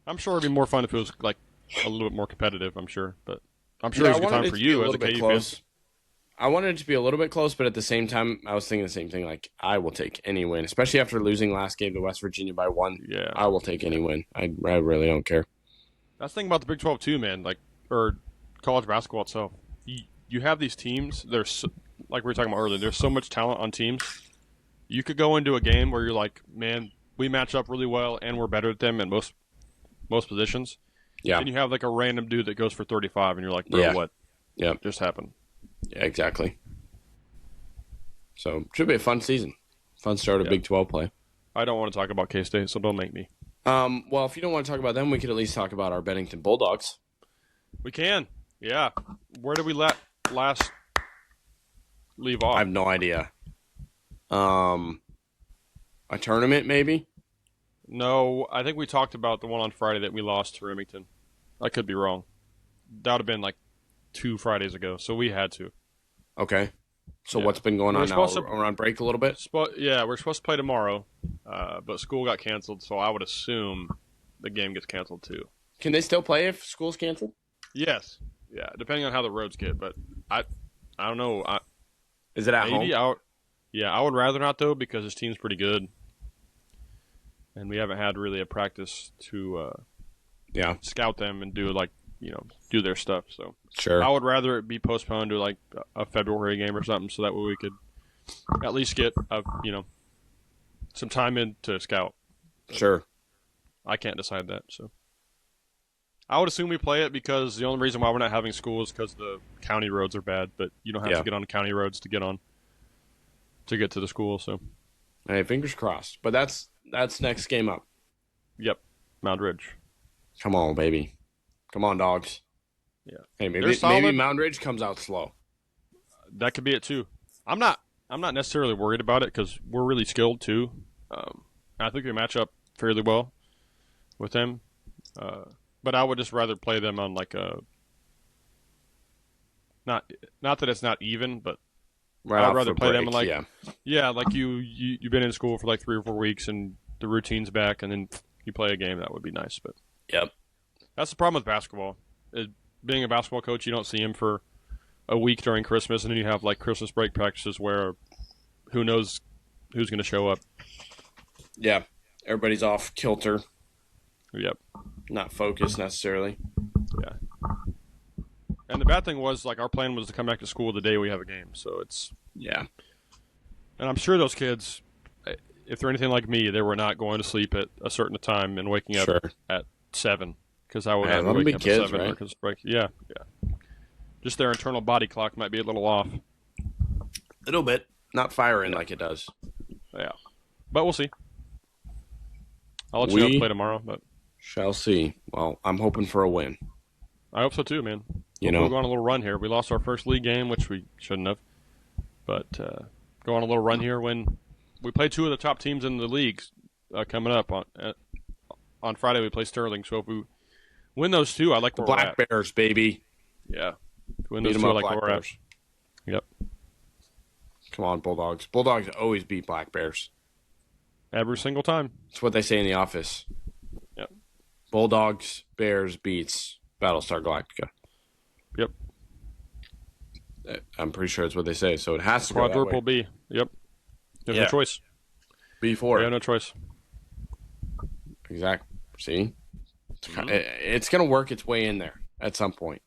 I'm sure it'd be more fun if it was like a little bit more competitive. I'm sure, but I'm sure Yeah, it was a I good wanted time it for to be you as a little bit KU close. fan. I wanted it to be a little bit close, but at the same time, I was thinking the same thing. Like, I will take any win, especially after losing last game to West Virginia by 1. Yeah, I will take any win. I really don't care. that's the thing about the Big 12 too, man. Like, or college basketball itself. You have these teams. like we were talking about earlier, there's so much talent on teams. You could go into a game where you're like, man, we match up really well and we're better at them in most positions. Yeah. Then you have like a random dude that goes for 35, and you're like, bro, Yeah. what Yeah. just happened? Yeah. Exactly. So should be a fun season. Fun start of Yeah. Big 12 play. I don't want to talk about K-State, so don't make me. Well, if you don't want to talk about them, we could at least talk about our Bennington Bulldogs. We can. Yeah. Where did we last leave I off? have no idea. A tournament maybe. No, I think we talked about the one on Friday that we lost to Remington. I could be wrong. That would have been like 2 Fridays ago, so we had to. Okay. So Yeah. what's been going We were on now? supposed to- We're on break a little bit. Yeah, we're supposed to play tomorrow, but school got canceled, so I would assume the game gets canceled too. Can they still play if school's canceled? Yes. Yeah, depending on how the roads get, but I don't know. Is it at Maybe home? I would rather not though because this team's pretty good, and we haven't had really a practice to Yeah. scout them and do do their stuff. So Sure. I would rather it be postponed to like a February game or something, so that way we could at least get some time in to scout. Sure. I can't decide that, so I would assume we play it because the only reason why we're not having school is because the county roads are bad. But you don't have Yeah. to get on the county roads to get to the school. So Hey, fingers crossed. But that's next game up. yep, Mound Ridge. Come on, baby. Come on, dogs. Yeah. Hey, They're maybe solid. Mound Ridge comes out slow. That could be it too. I'm not necessarily worried about it because we're really skilled too. I think we match up fairly well with them. But I would just rather play them on like a not that it's not even, but Right I'd off rather the play them break, like yeah. like you've been in school for like 3 or 4 weeks and the routine's back, and then you play a game. That would be nice. But Yep. that's the problem with basketball. Being a basketball coach, you don't see him for a week during Christmas, and then you have like Christmas break practices where who knows who's going to show up. Yeah. Everybody's off kilter, Yep. not focused necessarily. Yeah. And the bad thing was, like, our plan was to come back to school the day we have a game. So Yeah. and I'm sure those kids, if they're anything like me, they were not going to sleep at a certain time and waking up Sure. at 7 because I would Man, have let 'em be waking up kids, at 7 right? because break. Yeah, yeah. Just their internal body clock might be a little off. Little bit. Not firing like it does. Yeah, but we'll see. I'll let you know how to We play tomorrow, but shall see. Well, I'm hoping for a win. I hope so too, man. You Hopefully know. we'll go on a little run here. We lost our first league game, which we shouldn't have, but go on a little run here when we play 2 of the top teams in the leagues coming up on Friday. We play Sterling, so if we win those 2, I like The where we're Black at. Bears, baby. Yeah, if we win Beat those 'em 2, I up, like where Black we're at. Bears. Yep, Come on, Bulldogs. Bulldogs always beat Black Bears. every single time. That's what they say in the office. Yep, Bulldogs, Bears beats Battlestar Galactica. yep. I'm pretty sure that's what they say, so it has to go that Quadruple way. B. Yep. There's Yeah. no choice. B4. We have no choice. Exactly. See? Mhm. It's going to work its way in there at some point.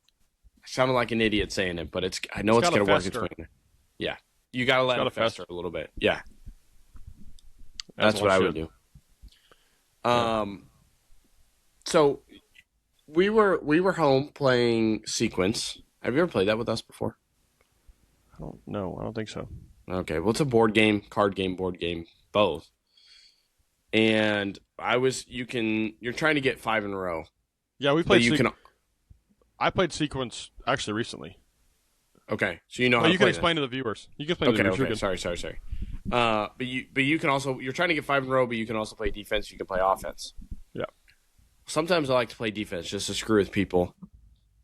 I sounded like an idiot saying it, but I know it's gotta going to work its fester. way in there. Yeah. You got to let gotta it fester fester. a little bit. Yeah. As That's one what I would should. do. So we were home playing Sequence. Have you ever played that with us before? I don't know. I don't think so. Okay, well, it's a board game, card game, board game, both. And you're trying to get 5 in a row, Yeah, we but played. you can. I played Sequence actually recently. Okay, so you know how But to you can play explain to the viewers. You can explain to that. the Okay, viewers. okay, sorry. But you can also you're trying to get 5 in a row, but you can also play defense. You can play offense. Yeah. Sometimes I like to play defense just to screw with people,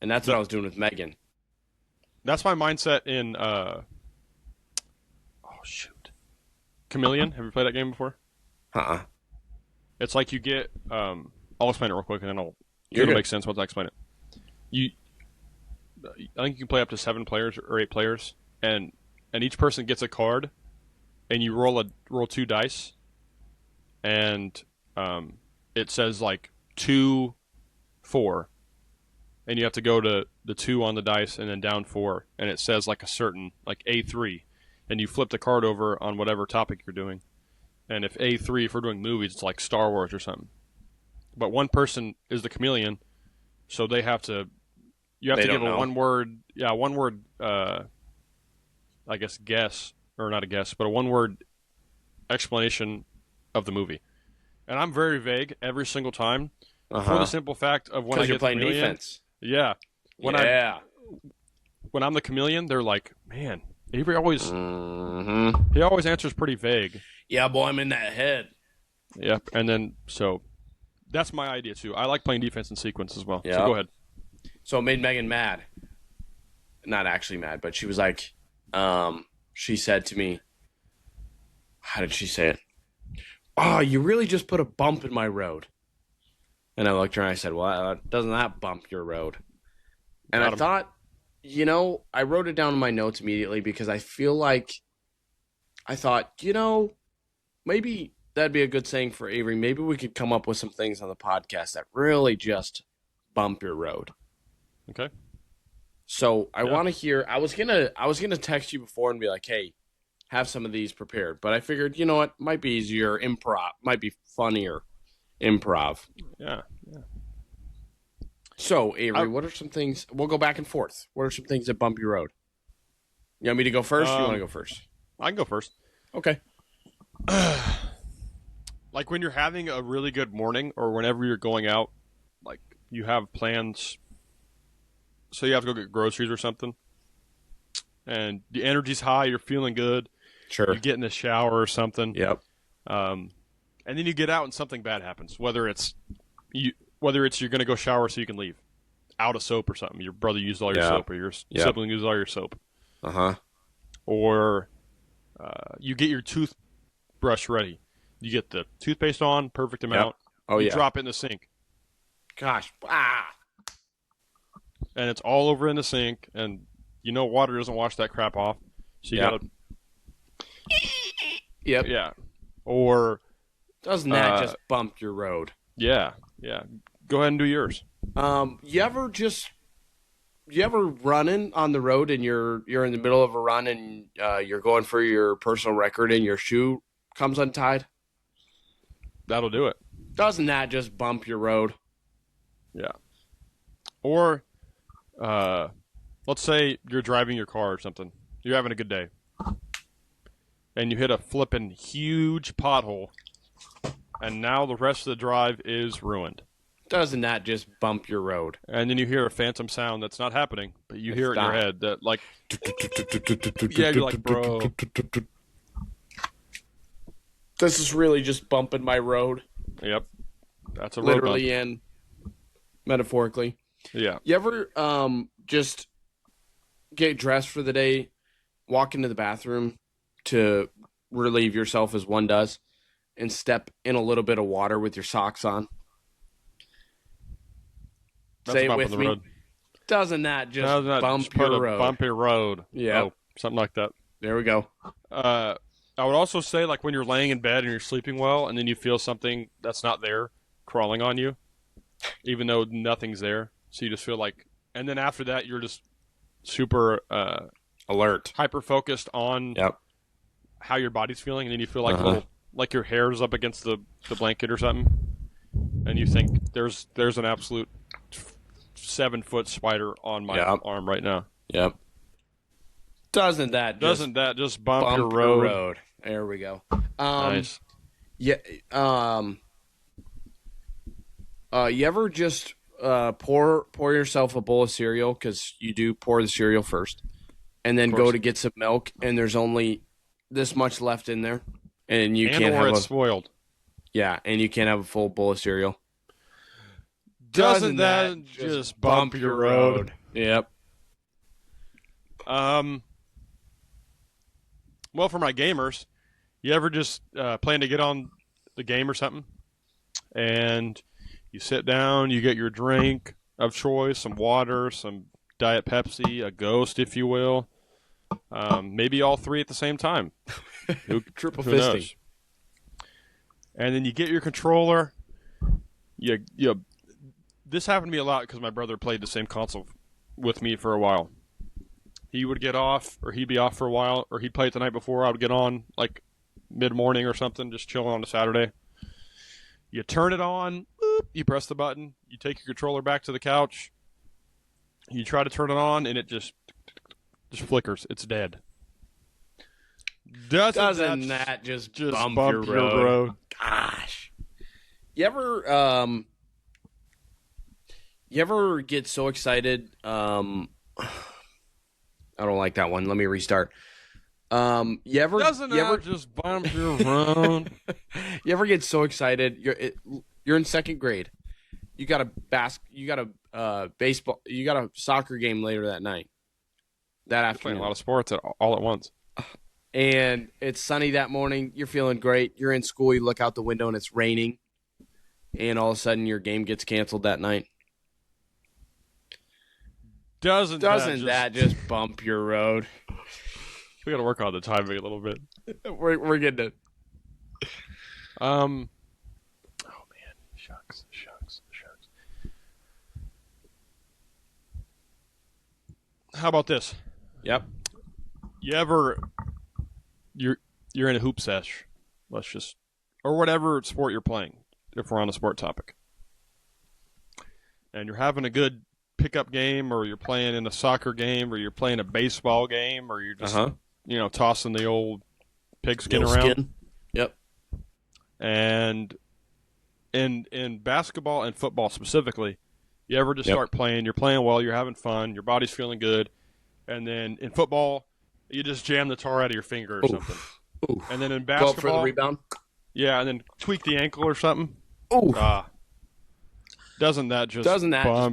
and that's what I was doing with Megan. That's my mindset in. Oh shoot, Chameleon. Have you played that game before? Uh-uh. It's like you get. I'll explain it real quick, and then You're it'll good. make sense once I explain it. I think you can play up to 7 players or 8 players, and each person gets a card, and you roll 2 dice, and it says like 2, 4, and you have to go to the 2 on the dice and then down 4, and it says like a certain, like A3, and you flip the card over on whatever topic you're doing. And if A3, if we're doing movies, it's like Star Wars or something. But one person is the chameleon, so they have to. You have They to don't give a know. one word. I guess guess or not a guess, but a one word explanation of the movie. And I'm very vague every single time for the simple fact of when I Because you're get the playing chameleon. defense. Yeah, when Yeah. I'm the chameleon, they're like, man, Avery always Mm-hmm. he always answers pretty vague. Yeah, boy, I'm in that head. Yep, and then so that's my idea too. I like playing defense in sequence as well. So Yeah. go ahead. So it made Megan mad. Not actually mad, but she was like, she said to me, how did she say it? Oh, you really just put a bump in my road. And I looked at her and I said, well, doesn't that bump your road? And Got I 'em. thought, I wrote it down in my notes immediately because I feel like I thought, maybe that'd be a good saying for Avery. Maybe we could come up with some things on the podcast that really just bump your road. Okay. So I Yeah. want to hear. I was gonna text you before and be like, "Hey, have some of these prepared." But I figured, you know what, might be easier. Improv might be funnier. Improv. Yeah. So Avery, I, what are some things? We'll go back and forth. What are some things that bump your road? You want me to go first? Or you want to go first? I can go first. Okay. Like when you're having a really good morning or whenever you're going out, like you have plans. So you have to go get groceries or something, and the energy's high. You're feeling good. Sure. You get in the shower or something. Yep. And then you get out and something bad happens. Whether it's you're going to go shower so you can leave, out of soap or something. Your brother used all your Yeah. soap, or your sibling used all your soap, Uh-huh. or you get your toothbrush ready. You get the toothpaste on, perfect amount. Oh you yeah. drop it in the sink, Gosh. and it's all over in the sink. And water doesn't wash that crap off, so you Yep. gotta Yep. yeah. Or Doesn't that Uh, just bump your road? yeah. Go ahead and do yours. You ever running on the road and you're in the middle of a run and you're going for your personal record and your shoe comes untied? That'll do it. Doesn't that just bump your road? Yeah. Or let's say you're driving your car or something. You're having a good day. And you hit a flippin' huge pothole. And now the rest of the drive is ruined. Doesn't that just bump your road? And then you hear a phantom sound that's not happening, but you hear it in your not. head that like yeah, you're like, bro. This is really just bumping my road, Yep. That's a road literally and metaphorically. bump. Yeah. You ever just get dressed for the day, walk into the bathroom to relieve yourself as one does, and step in a little bit of water with your socks on? That's Say a it bump with in the me. road. Doesn't that just Doesn't that bump just put your a road? bumpy road. Yeah. Oh, something like that. There we go. I would also say, like, when you're laying in bed and you're sleeping well, and then you feel something that's not there crawling on you, even though nothing's there. So you just feel like, and then after that, you're just super Alert. hyper focused on Yep. how your body's feeling, and then you feel like Uh-huh. like your hair is up against the blanket or something, and you think there's an absolute 7-foot spider on my Yep. arm right now. Yep. Doesn't that Just bump your bump road? your road? There we go. Nice. Yeah. You ever just pour yourself a bowl of cereal, because you do pour the cereal first, and then Of go course. to get some milk, and there's only this much left in there, and you And can't or have it's a spoiled. and you can't have a full bowl of cereal. Doesn't that just bump your road? Yep. Well, for my gamers, you ever just plan to get on the game or something, and you sit down, you get your drink of choice, some water, some Diet Pepsi, a Ghost, if you will, maybe all three at the same time. Triple Who fisting. knows? And then you get your controller. The this happened to me a lot because my brother played the same console with me for a while. He would get off, or he'd be off for a while, or he'd play it the night before. I would get on like mid-morning or something, just chilling on a Saturday. You turn it on, boop, you press the button, you take your controller back to the couch, you try to turn it on, and it just flickers. It's dead. Doesn't that just bump your road? Gosh. You ever get so excited? I don't like that one. Let me restart. You ever just bump your road? You ever get so excited? You're in second grade. You got a baseball. You got a soccer game later that night. That afternoon, playing a lot of sports all at once. And it's sunny that morning. You're feeling great. You're in school. You look out the window and it's raining. And all of a sudden, your game gets canceled that night. Doesn't that just bump your road? We got to work on the timing a little bit. We're getting it. Oh man, shucks. How about this? Yep. You're in a hoop sesh, or whatever sport you're playing, if we're on a sport topic, and you're having a good pickup game, or you're playing in a soccer game, or you're playing a baseball game, or you're just tossing the old pigskin around. Yep. And in basketball and football specifically, you ever just start playing, you're playing well, you're having fun, your body's feeling good, and then in football, you just jam the tar out of your finger or something. Oof. And then in Go basketball, up for the rebound. Yeah, and then tweak the ankle or something. Oof. Doesn't that just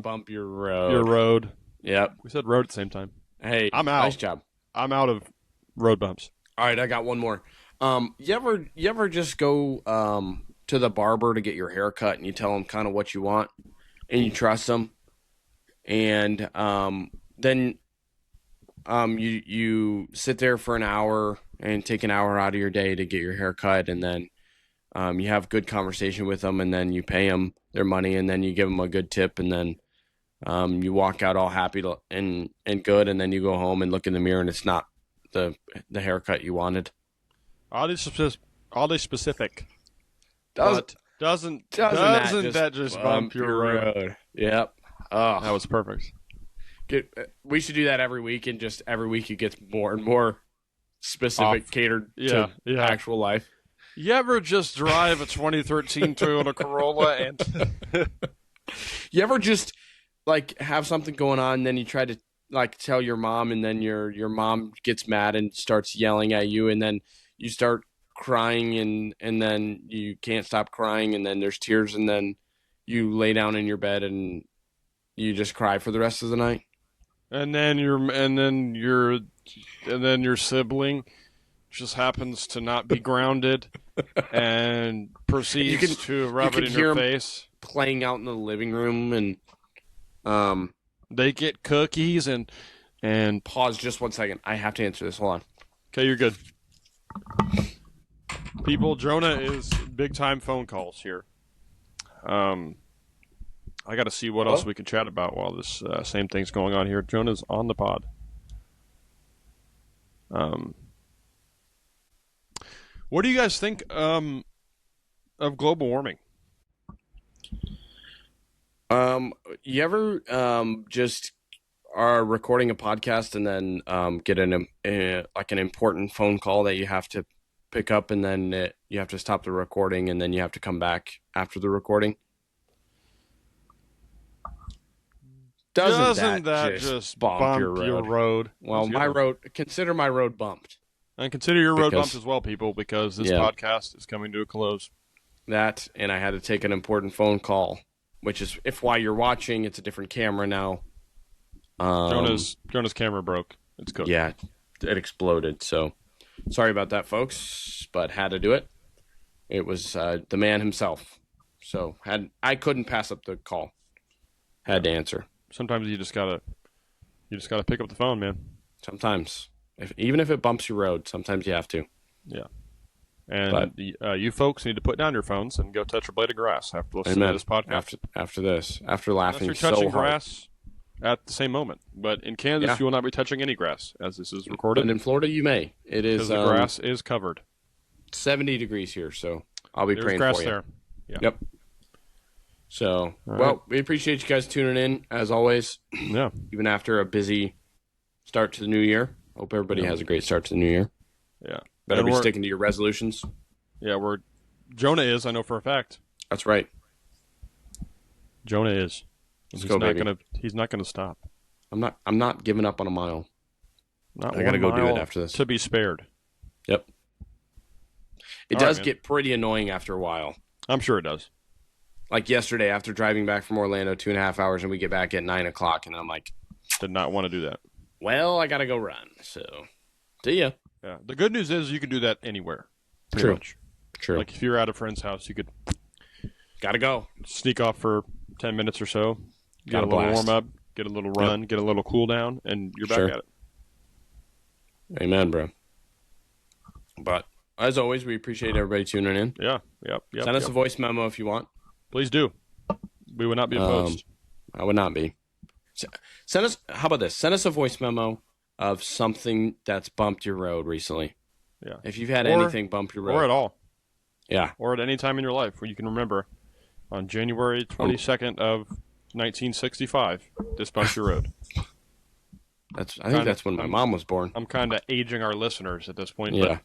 bump your road? Your road. Yep. We said road at the same time. Hey, I'm out. Nice job. I'm out of road bumps. All right, I got one more. You ever just go to the barber to get your hair cut and you tell them kind of what you want and you trust them, and then you sit there for an hour and take an hour out of your day to get your hair cut, and then you have good conversation with them, and then you pay them their money, and then you give them a good tip, and then you walk out all happy and good, and then you go home and look in the mirror and it's not the haircut you wanted. Oddly specific. Doesn't that just bump your road? Yep. Oh, that was perfect. We should do that every week, and just every week it gets more and more specific, catered to actual life. You ever just drive a 2013 Toyota Corolla and you ever just like have something going on, and then you try to like tell your mom, and then your mom gets mad and starts yelling at you, and then you start crying, and then you can't stop crying, and then there's tears, and then you lay down in your bed and you just cry for the rest of the night. And then your sibling just happens to not be grounded and proceeds to rub it in your face. Playing out in the living room, and they get cookies and pause just 1 second. I have to answer this. Hold on. Okay, you're good. People, Jonah is big time phone calls here. I got to see what else we can chat about while this same thing's going on here. Jonah's on the pod. What do you guys think of global warming? You ever just are recording a podcast and then get an important phone call that you have to pick up, and then you have to stop the recording, and then you have to come back after the recording? Doesn't that just bump your road? Well, consider my road bumped. And consider your road bumped as well, people, because this podcast is coming to a close. That, and I had to take an important phone call, which is, if while you're watching, it's a different camera now. Jonah's camera broke. It's cooked. Yeah, it exploded. So, sorry about that, folks, but had to do it. It was the man himself. So I couldn't pass up the call. Had to answer. Sometimes you just gotta pick up the phone, man. Sometimes, even if it bumps your road, sometimes you have to. Yeah. And you folks need to put down your phones and go touch a blade of grass after listening to amen. this podcast. After this, after Unless laughing you're so touching hard. grass at the same moment. But in Kansas, Yeah. you will not be touching any grass as this is But recorded in Florida, you may. It because is the grass is covered. 70 degrees here, so I'll be There's praying grass for you. there. Yeah. Yep. So, right. we appreciate you guys tuning in as always. Yeah. Even after a busy start to the new year. Hope everybody has a great start to the new year. Yeah. Better And be we're- sticking to your resolutions. Yeah, Jonah is, I know for a fact. That's right. Jonah is. Let's go, baby. He's not gonna stop. I'm not giving up on a mile. Not I gotta one go do it mile after this. to be spared. Yep. It All right, does man. get pretty annoying after a while. I'm sure it does. Like yesterday, after driving back from Orlando 2.5 hours, and we get back at 9 o'clock, and I'm like, Did not want to do that. well, I gotta go run. So, see ya. Yeah. The good news is you can do that anywhere. Pretty True. much. True. Like if you're at a friend's house, you could Gotta go. sneak off for 10 minutes or so, get Got a a little blast. warm up, get a little run, get a little cool down, and you're back Sure. at it. Amen, bro. But as always, we appreciate everybody tuning in. Yeah. Yep. Send us a voice memo if you want. Please do. We would not be opposed. I would not be. Send us. How about this? Send us a voice memo of something that's bumped your road recently. Yeah. If you've had Or- anything bump your road, Or at all. yeah, Or at any time in your life where you can remember on January 22nd of 1965, this bumped your road. I think that's when my mom was born. I'm kind of aging our listeners at this point, Yeah, but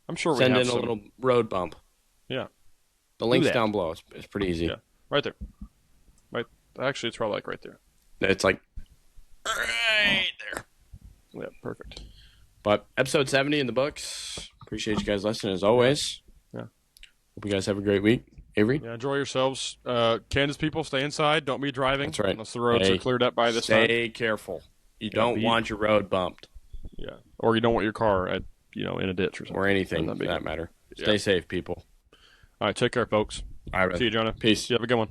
I'm sure we send have in some. a little road bump. Yeah. The link's that. down below. It's pretty easy. Yeah. Right there. Right. Actually, it's probably like right there. It's like right there. Yeah, perfect. But episode 70 in the books. Appreciate you guys listening as always. Yeah. Hope you guys have a great week. Avery? Yeah, enjoy yourselves. Kansas people, stay inside. Don't be driving. That's right. Unless the roads Hey, are cleared up by this time. Stay careful. You don't want your road bumped Yeah. Or you don't want your car at in a ditch or something. or anything Not for big. that matter. Yeah. Stay safe, people. All right, take care, folks. All right, See you, Jonah. Peace. You have a good one.